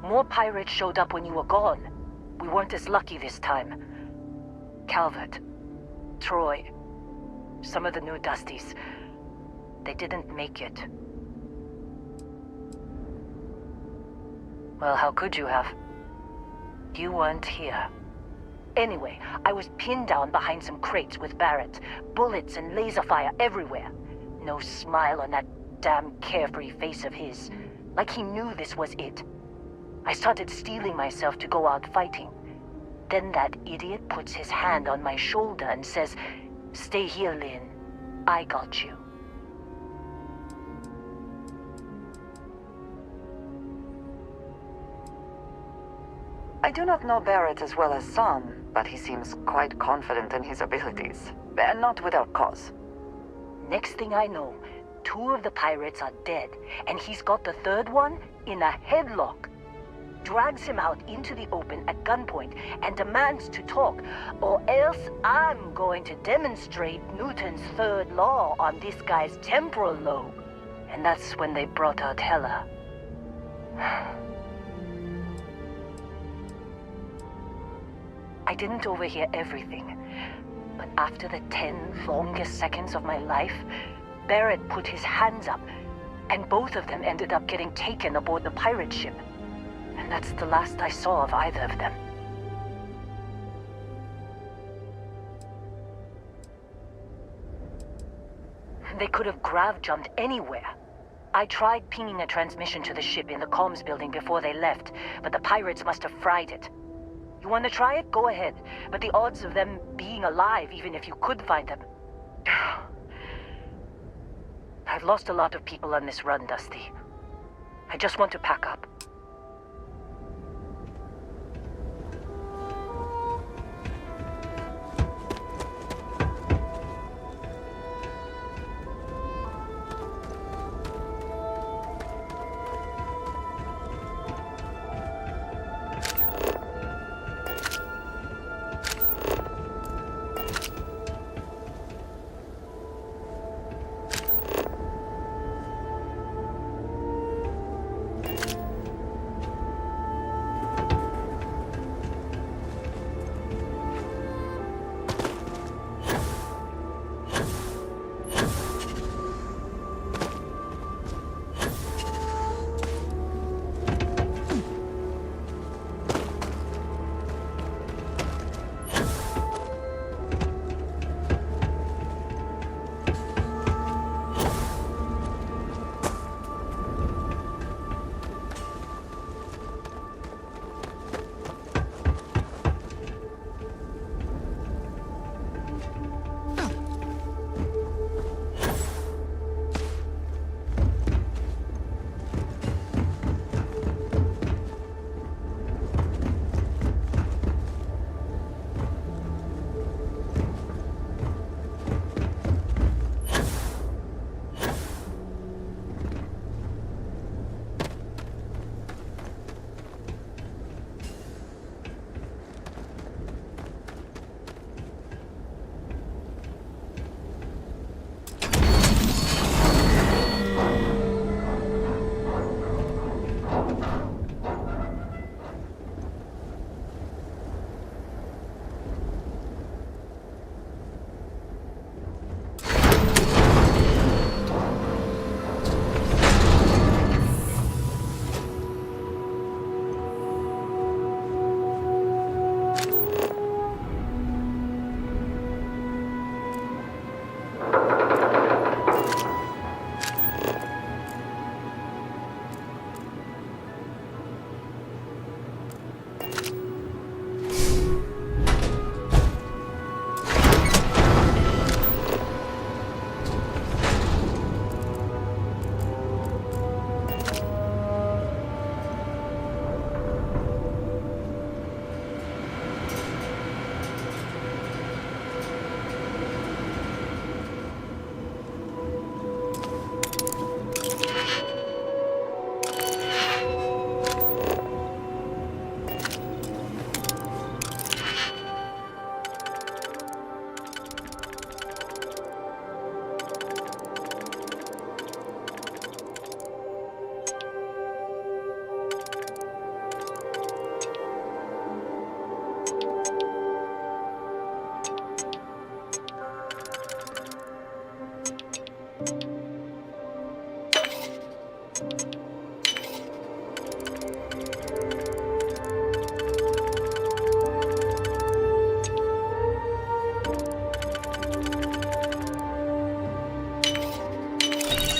More pirates showed up when you were gone. We weren't as lucky this time. Calvert, Troy, some of the new Dusties, they didn't make it. Well, how could you have? You weren't here. Anyway, I was pinned down behind some crates with Barrett. Bullets and laser fire everywhere. No smile on that damn carefree face of his. Like he knew this was it. I started steeling myself to go out fighting. Then that idiot puts his hand on my shoulder and says, "Stay here, Lynn. I got you." I do not know Barrett as well as some, but he seems quite confident in his abilities. And not without cause. Next thing I know, 2 of the pirates are dead, and he's got the third one in a headlock. drags him out into the open at gunpoint and demands to talk, or else I'm going to demonstrate Newton's third law on this guy's temporal lobe. And that's when they brought out Hela. I didn't overhear everything, but after the 10 longest seconds of my life, Barrett put his hands up, and both of them ended up getting taken aboard the pirate ship. And that's the last I saw of either of them. They could have grav-jumped anywhere. I tried pinging a transmission to the ship in the comms building before they left, but the pirates must have fried it. You want to try it? Go ahead. But the odds of them being alive, even if you could find them... I've lost a lot of people on this run, Dusty. I just want to pack up.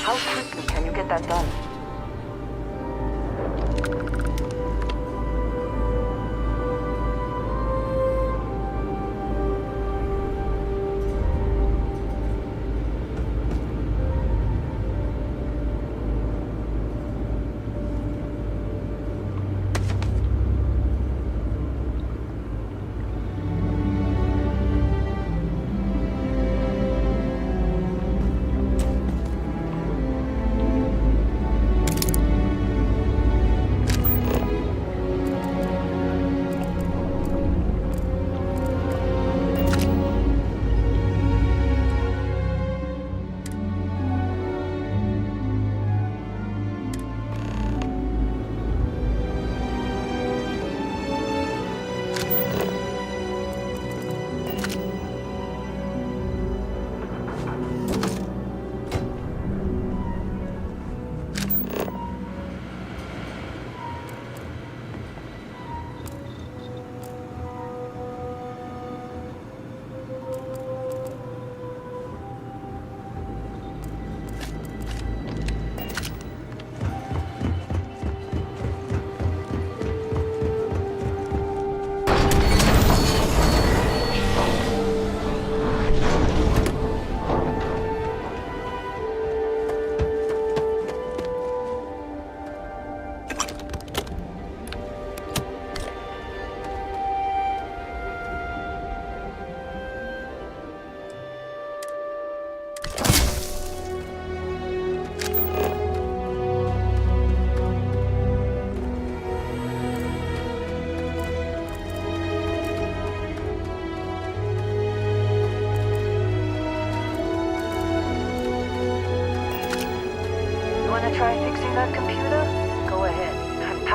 How quickly can you get that done?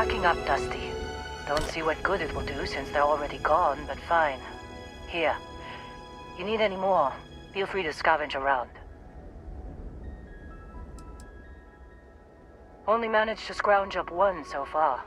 packing up, Dusty. Don't see what good it will do since they're already gone, but fine. Here. You need any more, feel free to scavenge around. Only managed to scrounge up one so far.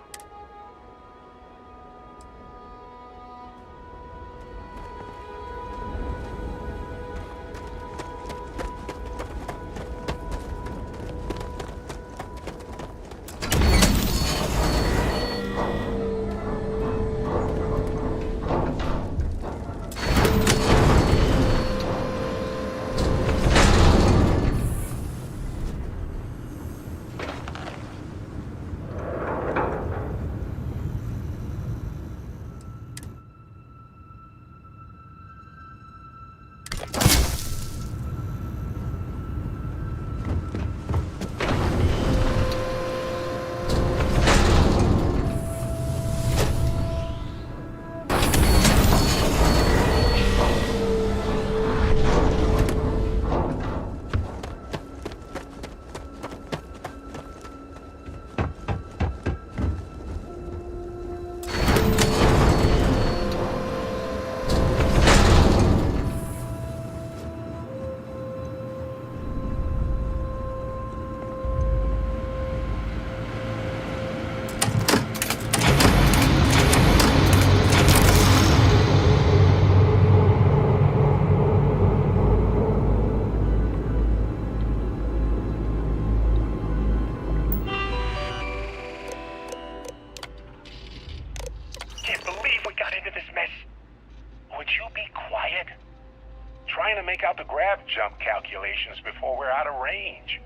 Jump calculations before we're out of range.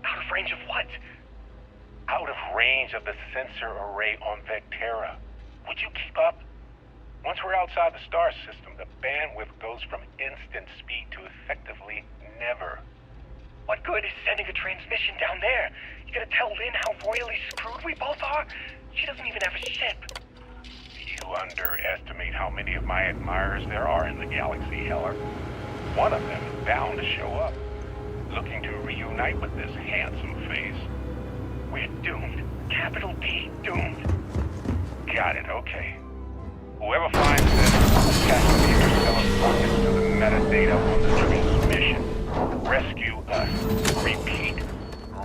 Out of range of what? Out of range of the sensor array on Vectera. Would you keep up? Once we're outside the star system, the bandwidth goes from instant speed to effectively never. What good is sending a transmission down there? You gonna tell Lynn how royally screwed we both are? She doesn't even have a ship. You underestimate how many of my admirers there are in the galaxy, Heller. One of them is bound to show up, looking to reunite with this handsome face. We're doomed. Capital D, doomed. Got it, okay. Whoever finds this, attach the interstellar pockets to the metadata on the transmission. Rescue us. Repeat,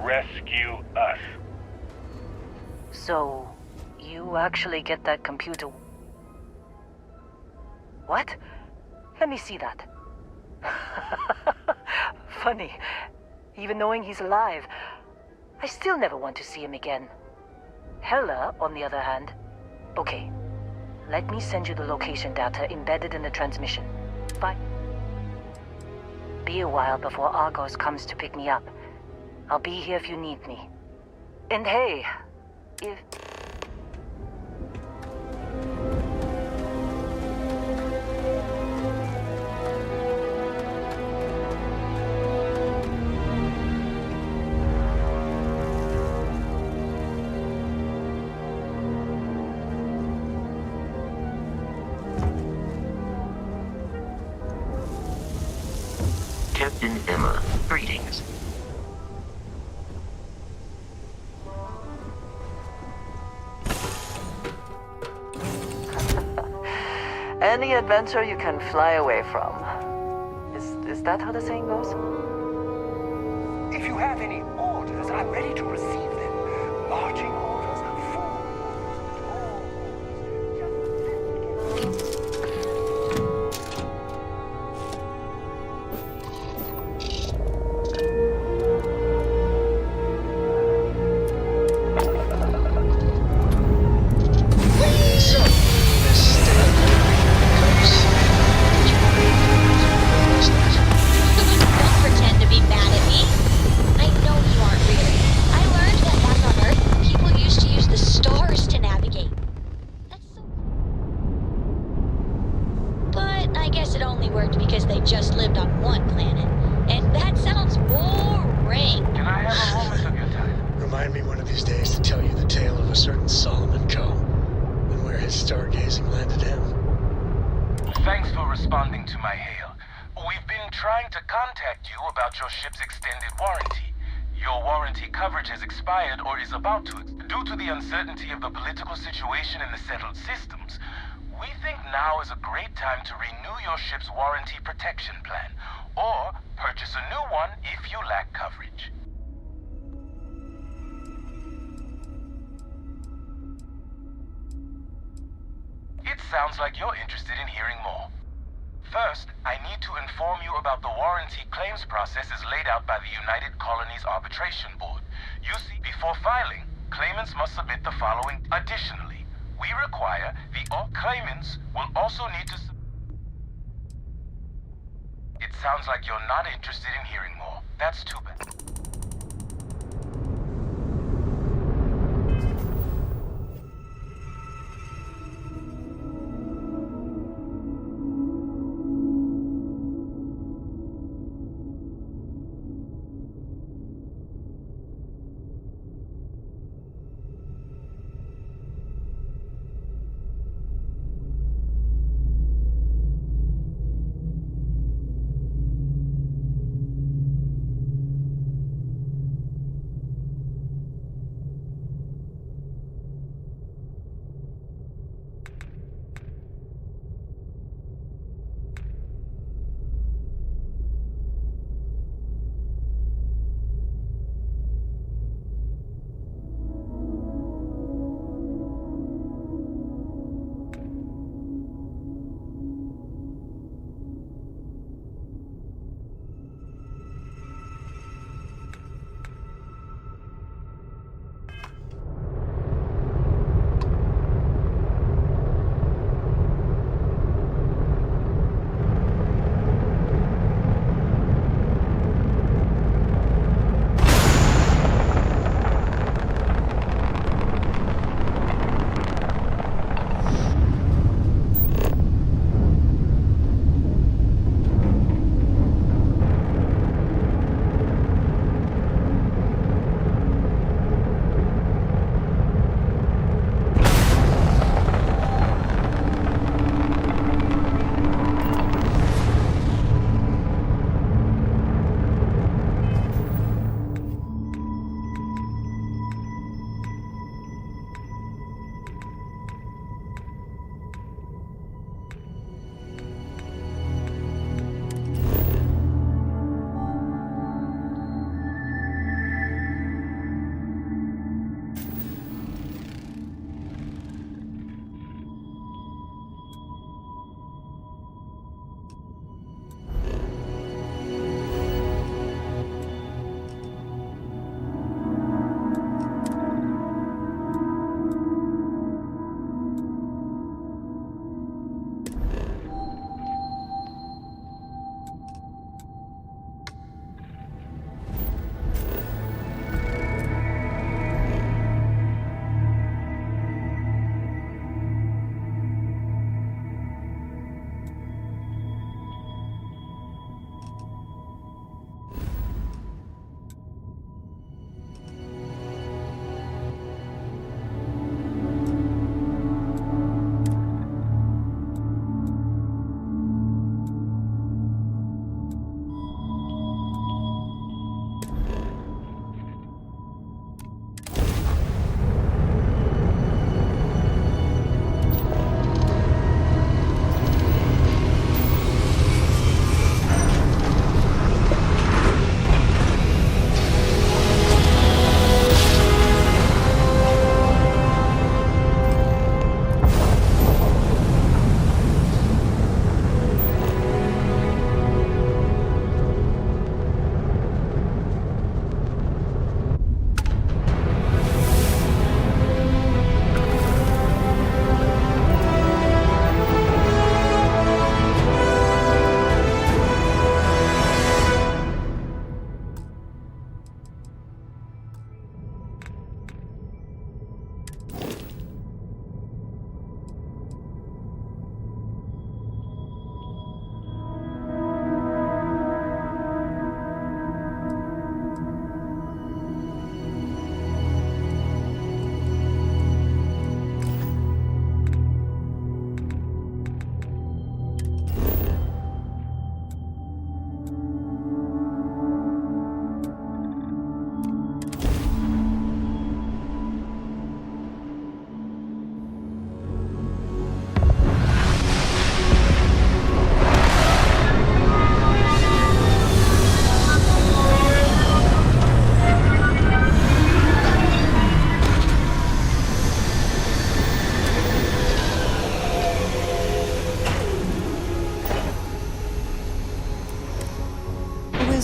rescue us. So, you actually get that computer... What? Let me see that. Funny. Even knowing he's alive, I still never want to see him again. Hella, on the other hand... Okay. Let me send you the location data embedded in the transmission. Bye. Be a while before Argos comes to pick me up. I'll be here if you need me. And hey, if... Captain Emma, greetings. Any adventure you can fly away from. Is that how the saying goes? If you have any orders, I'm ready to receive them. Marching orders, Your warranty coverage has expired or is about to. Due to the uncertainty of the political situation in the settled systems, we think now is a great time to renew your ship's warranty protection plan, or purchase a new one if you lack coverage. It sounds like you're interested in hearing more. First, I need to inform you about the warranty claims process as laid out by the United Colonies Arbitration Board. You see, before filing, claimants must submit the following. Additionally, we require all claimants will also need to. It sounds like you're not interested in hearing more. That's too bad.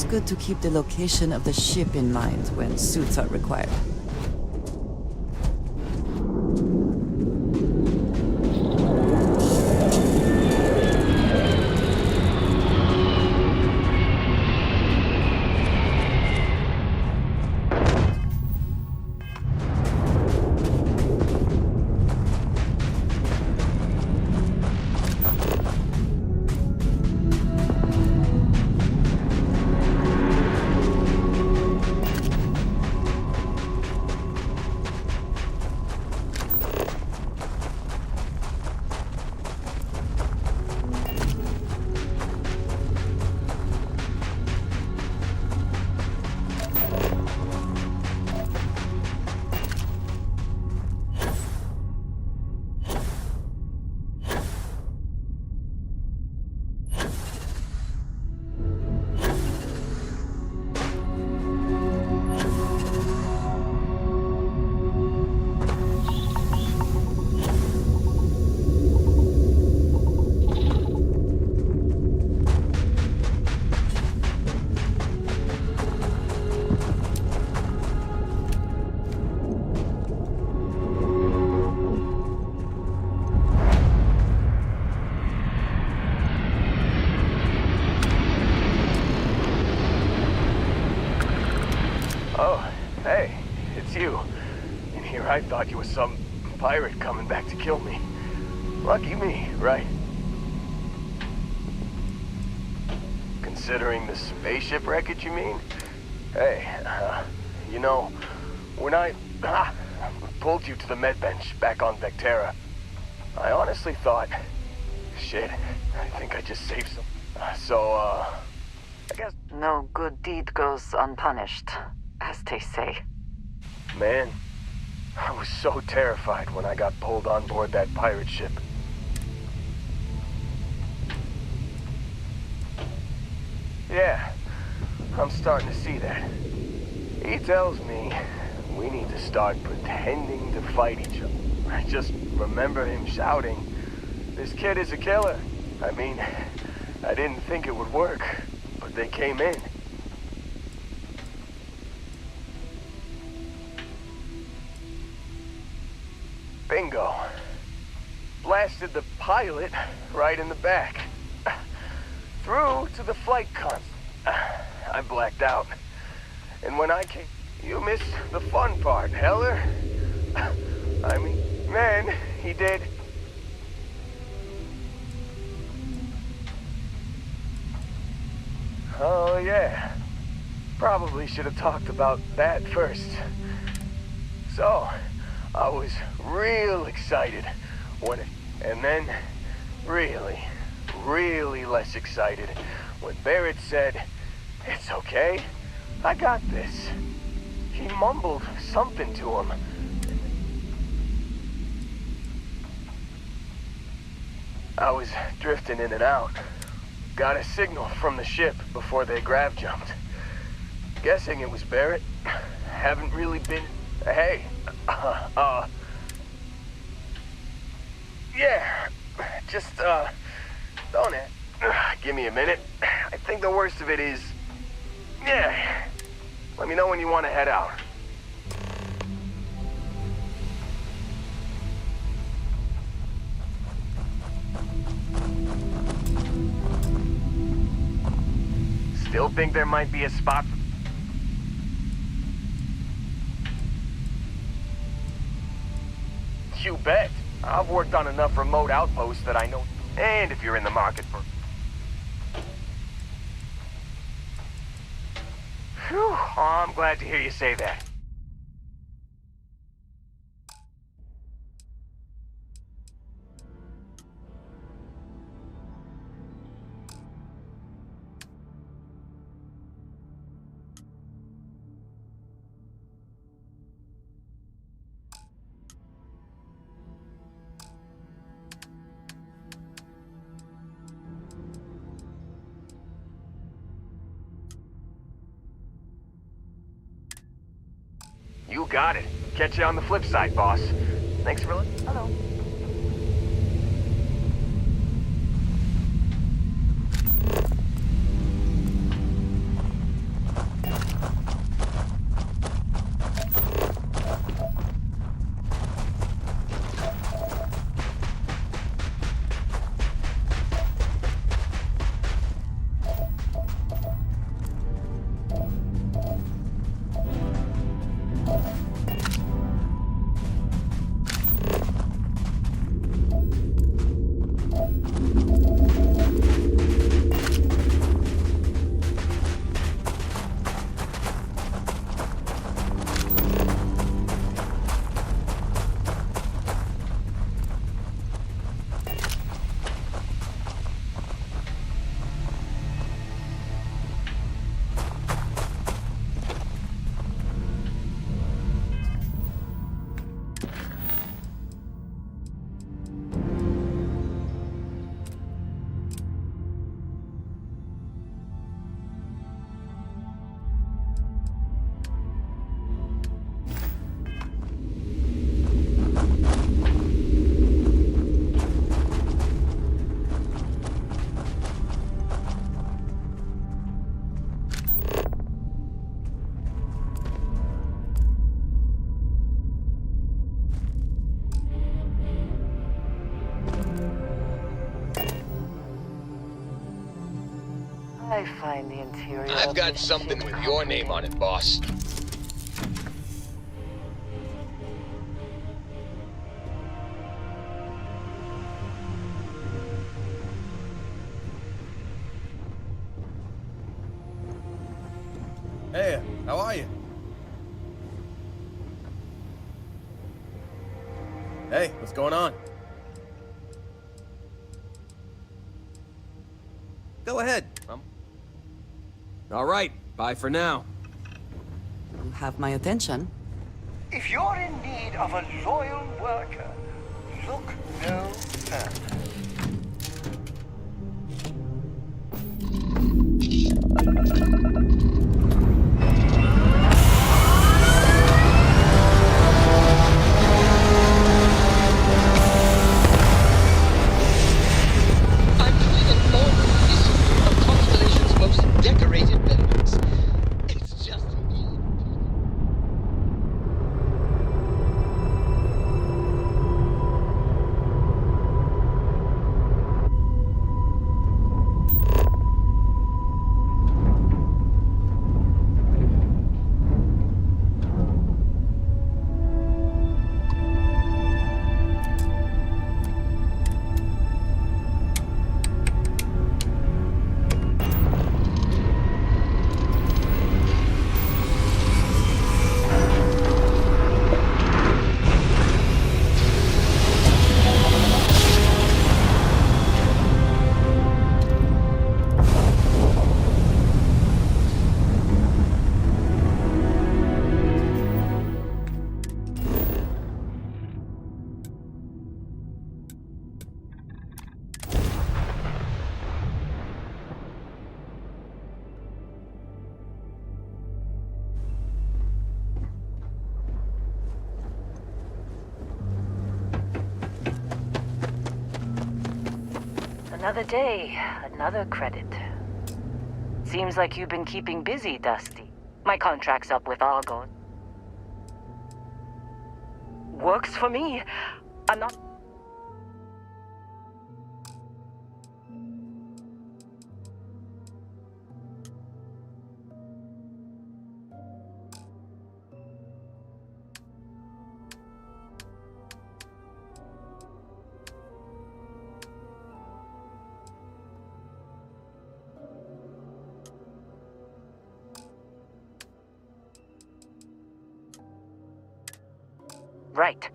good to keep the location of the ship in mind when suits are required. I thought you were some pirate coming back to kill me. Lucky me, right? Considering the spaceship wreckage, you mean? Hey, you know, when I pulled you to the med bench back on Vectera, I honestly thought, shit, I think I just saved some. I guess... No good deed goes unpunished, as they say. Man, I was so terrified when I got pulled on board that pirate ship. Yeah, I'm starting to see that. He tells me we need to start pretending to fight each other. I just remember him shouting, "This kid is a killer." I mean, I didn't think it would work, but they came in. Bingo. Blasted the pilot right in the back. Through to the flight console. I blacked out. And when I came, you missed the fun part, Heller. I mean, man, he did. Oh, yeah. Probably should have talked about that first. So, I was real excited when and then really, really less excited when Barrett said, "It's okay, I got this." He mumbled something to him. I was drifting in and out. Got a signal from the ship before they grav jumped. Guessing it was Barrett. Haven't really been... Hey, yeah, just, don't it? Give me a minute. I think the worst of it is... Yeah, let me know when you want to head out. Still think there might be a spot for... You bet. I've worked on enough remote outposts that I know. And if you're in the market for... Whew, oh, I'm glad to hear you say that. You got it. Catch you on the flip side, boss. Thanks for... Hello. I find the interior I've of got this something ship with your name on it, boss. Hey, how are you? Hey, what's going on? Go ahead. All right, bye for now. You have my attention. If you're in need of a loyal worker, look no further. I'm doing a long history of Constellation's most decorated members. It's just Another day, another credit. Seems like you've been keeping busy, Dusty. My contract's up with Argo. Works for me. I'm not... Right.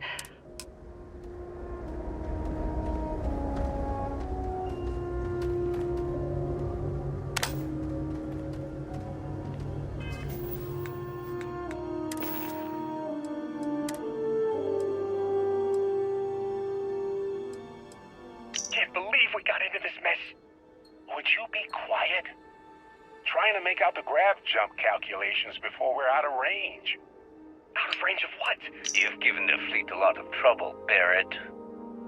Can't believe we got into this mess. Would you be quiet? Trying to make out the grav jump calculations before we're out of range. Out of range of what? You've given the fleet a lot of trouble, Barrett.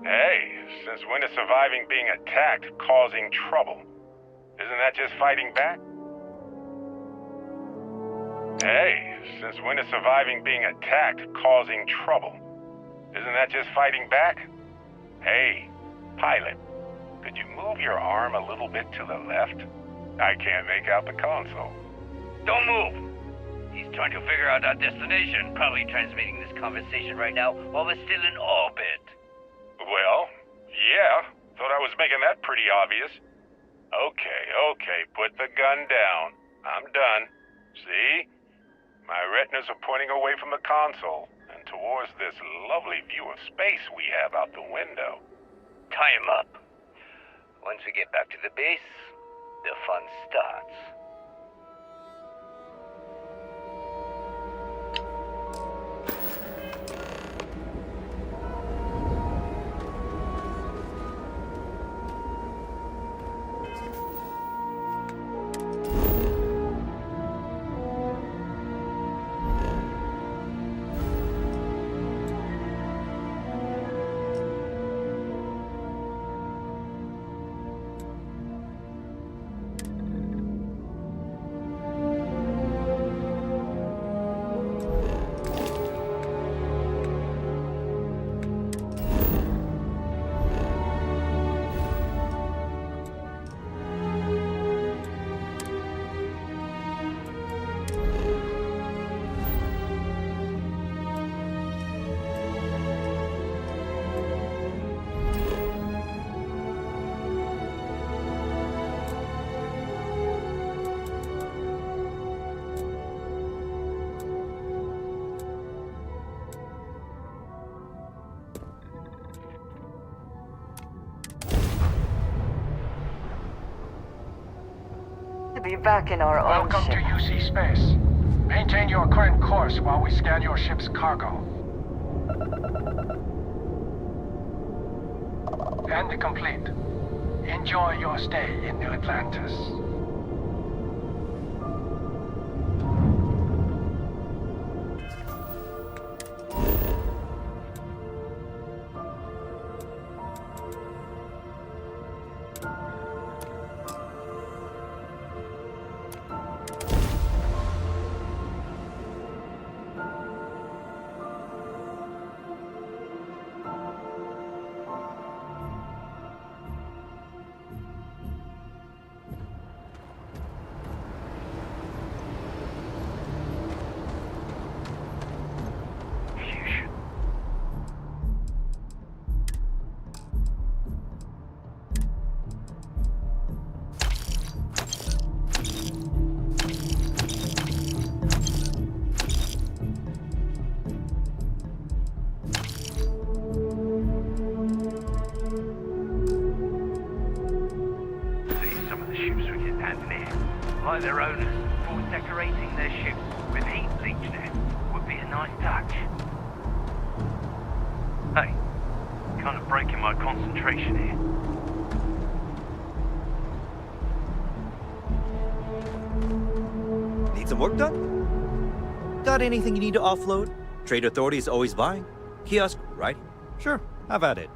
Hey, since when is surviving being attacked causing trouble? Isn't that just fighting back? Hey, since when is surviving being attacked causing trouble? Isn't that just fighting back? Hey, pilot, could you move your arm a little bit to the left? I can't make out the console. Don't move! He's trying to figure out our destination, probably transmitting this conversation right now while we're still in orbit. Well, yeah, thought I was making that pretty obvious. Okay, put the gun down. I'm done. See? My retinas are pointing away from the console and towards this lovely view of space we have out the window. Tie him up. Once we get back to the base, the fun starts. be back in our own Welcome ship. to UC Space. Maintain your current course while we scan your ship's cargo. And complete. Enjoy your stay in New Atlantis. Like their owners, for decorating their ships with heat bleach there would be a nice touch. Hey, kind of breaking my concentration here. Need some work done? Got anything you need to offload? Trade Authority is always buying. Kiosk, right? Sure, have at it.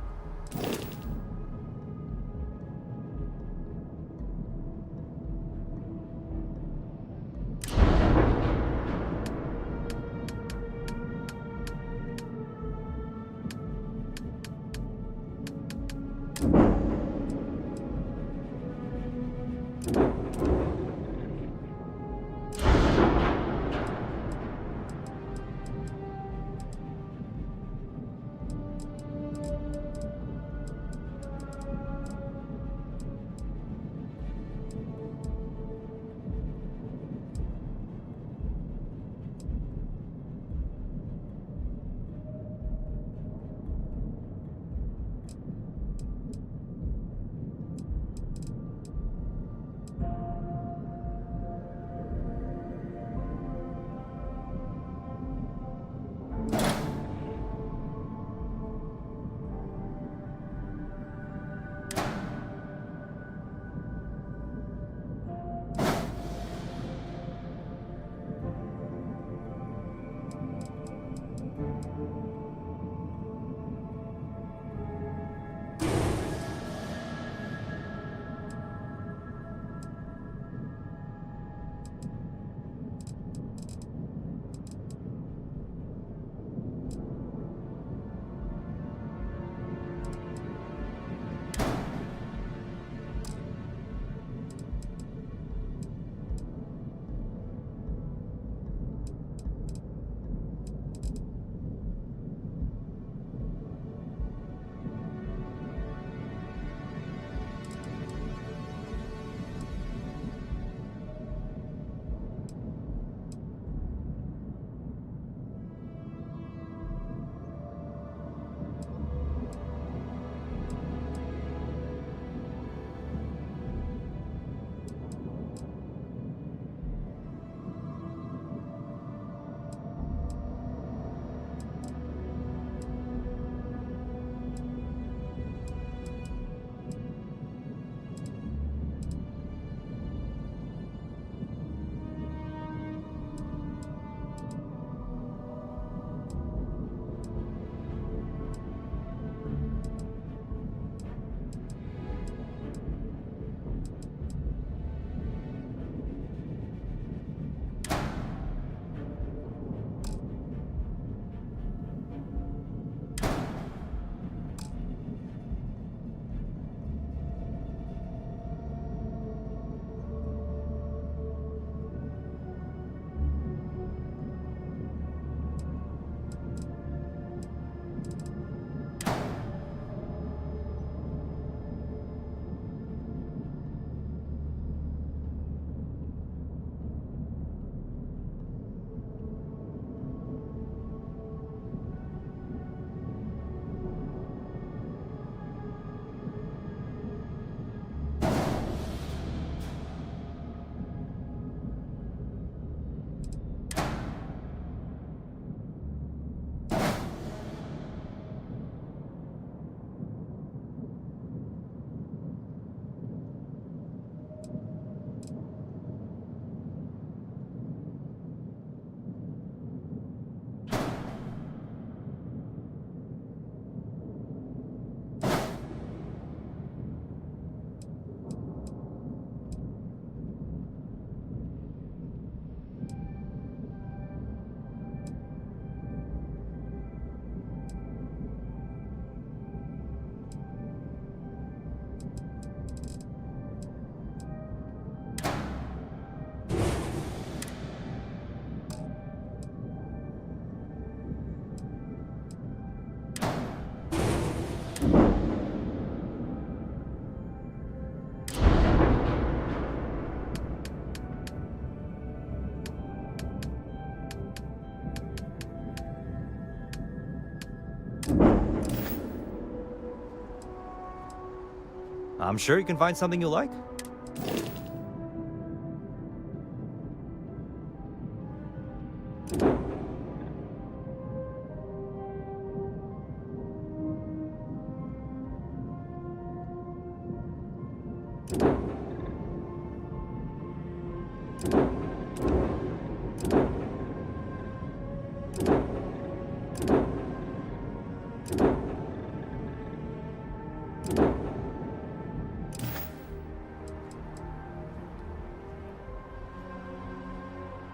I'm sure you can find something you like.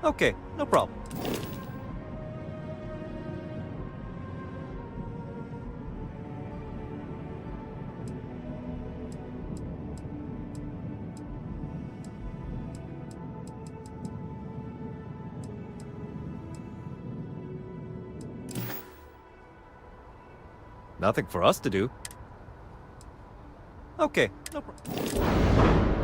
Okay, no problem. Nothing for us to do. Okay, no problem.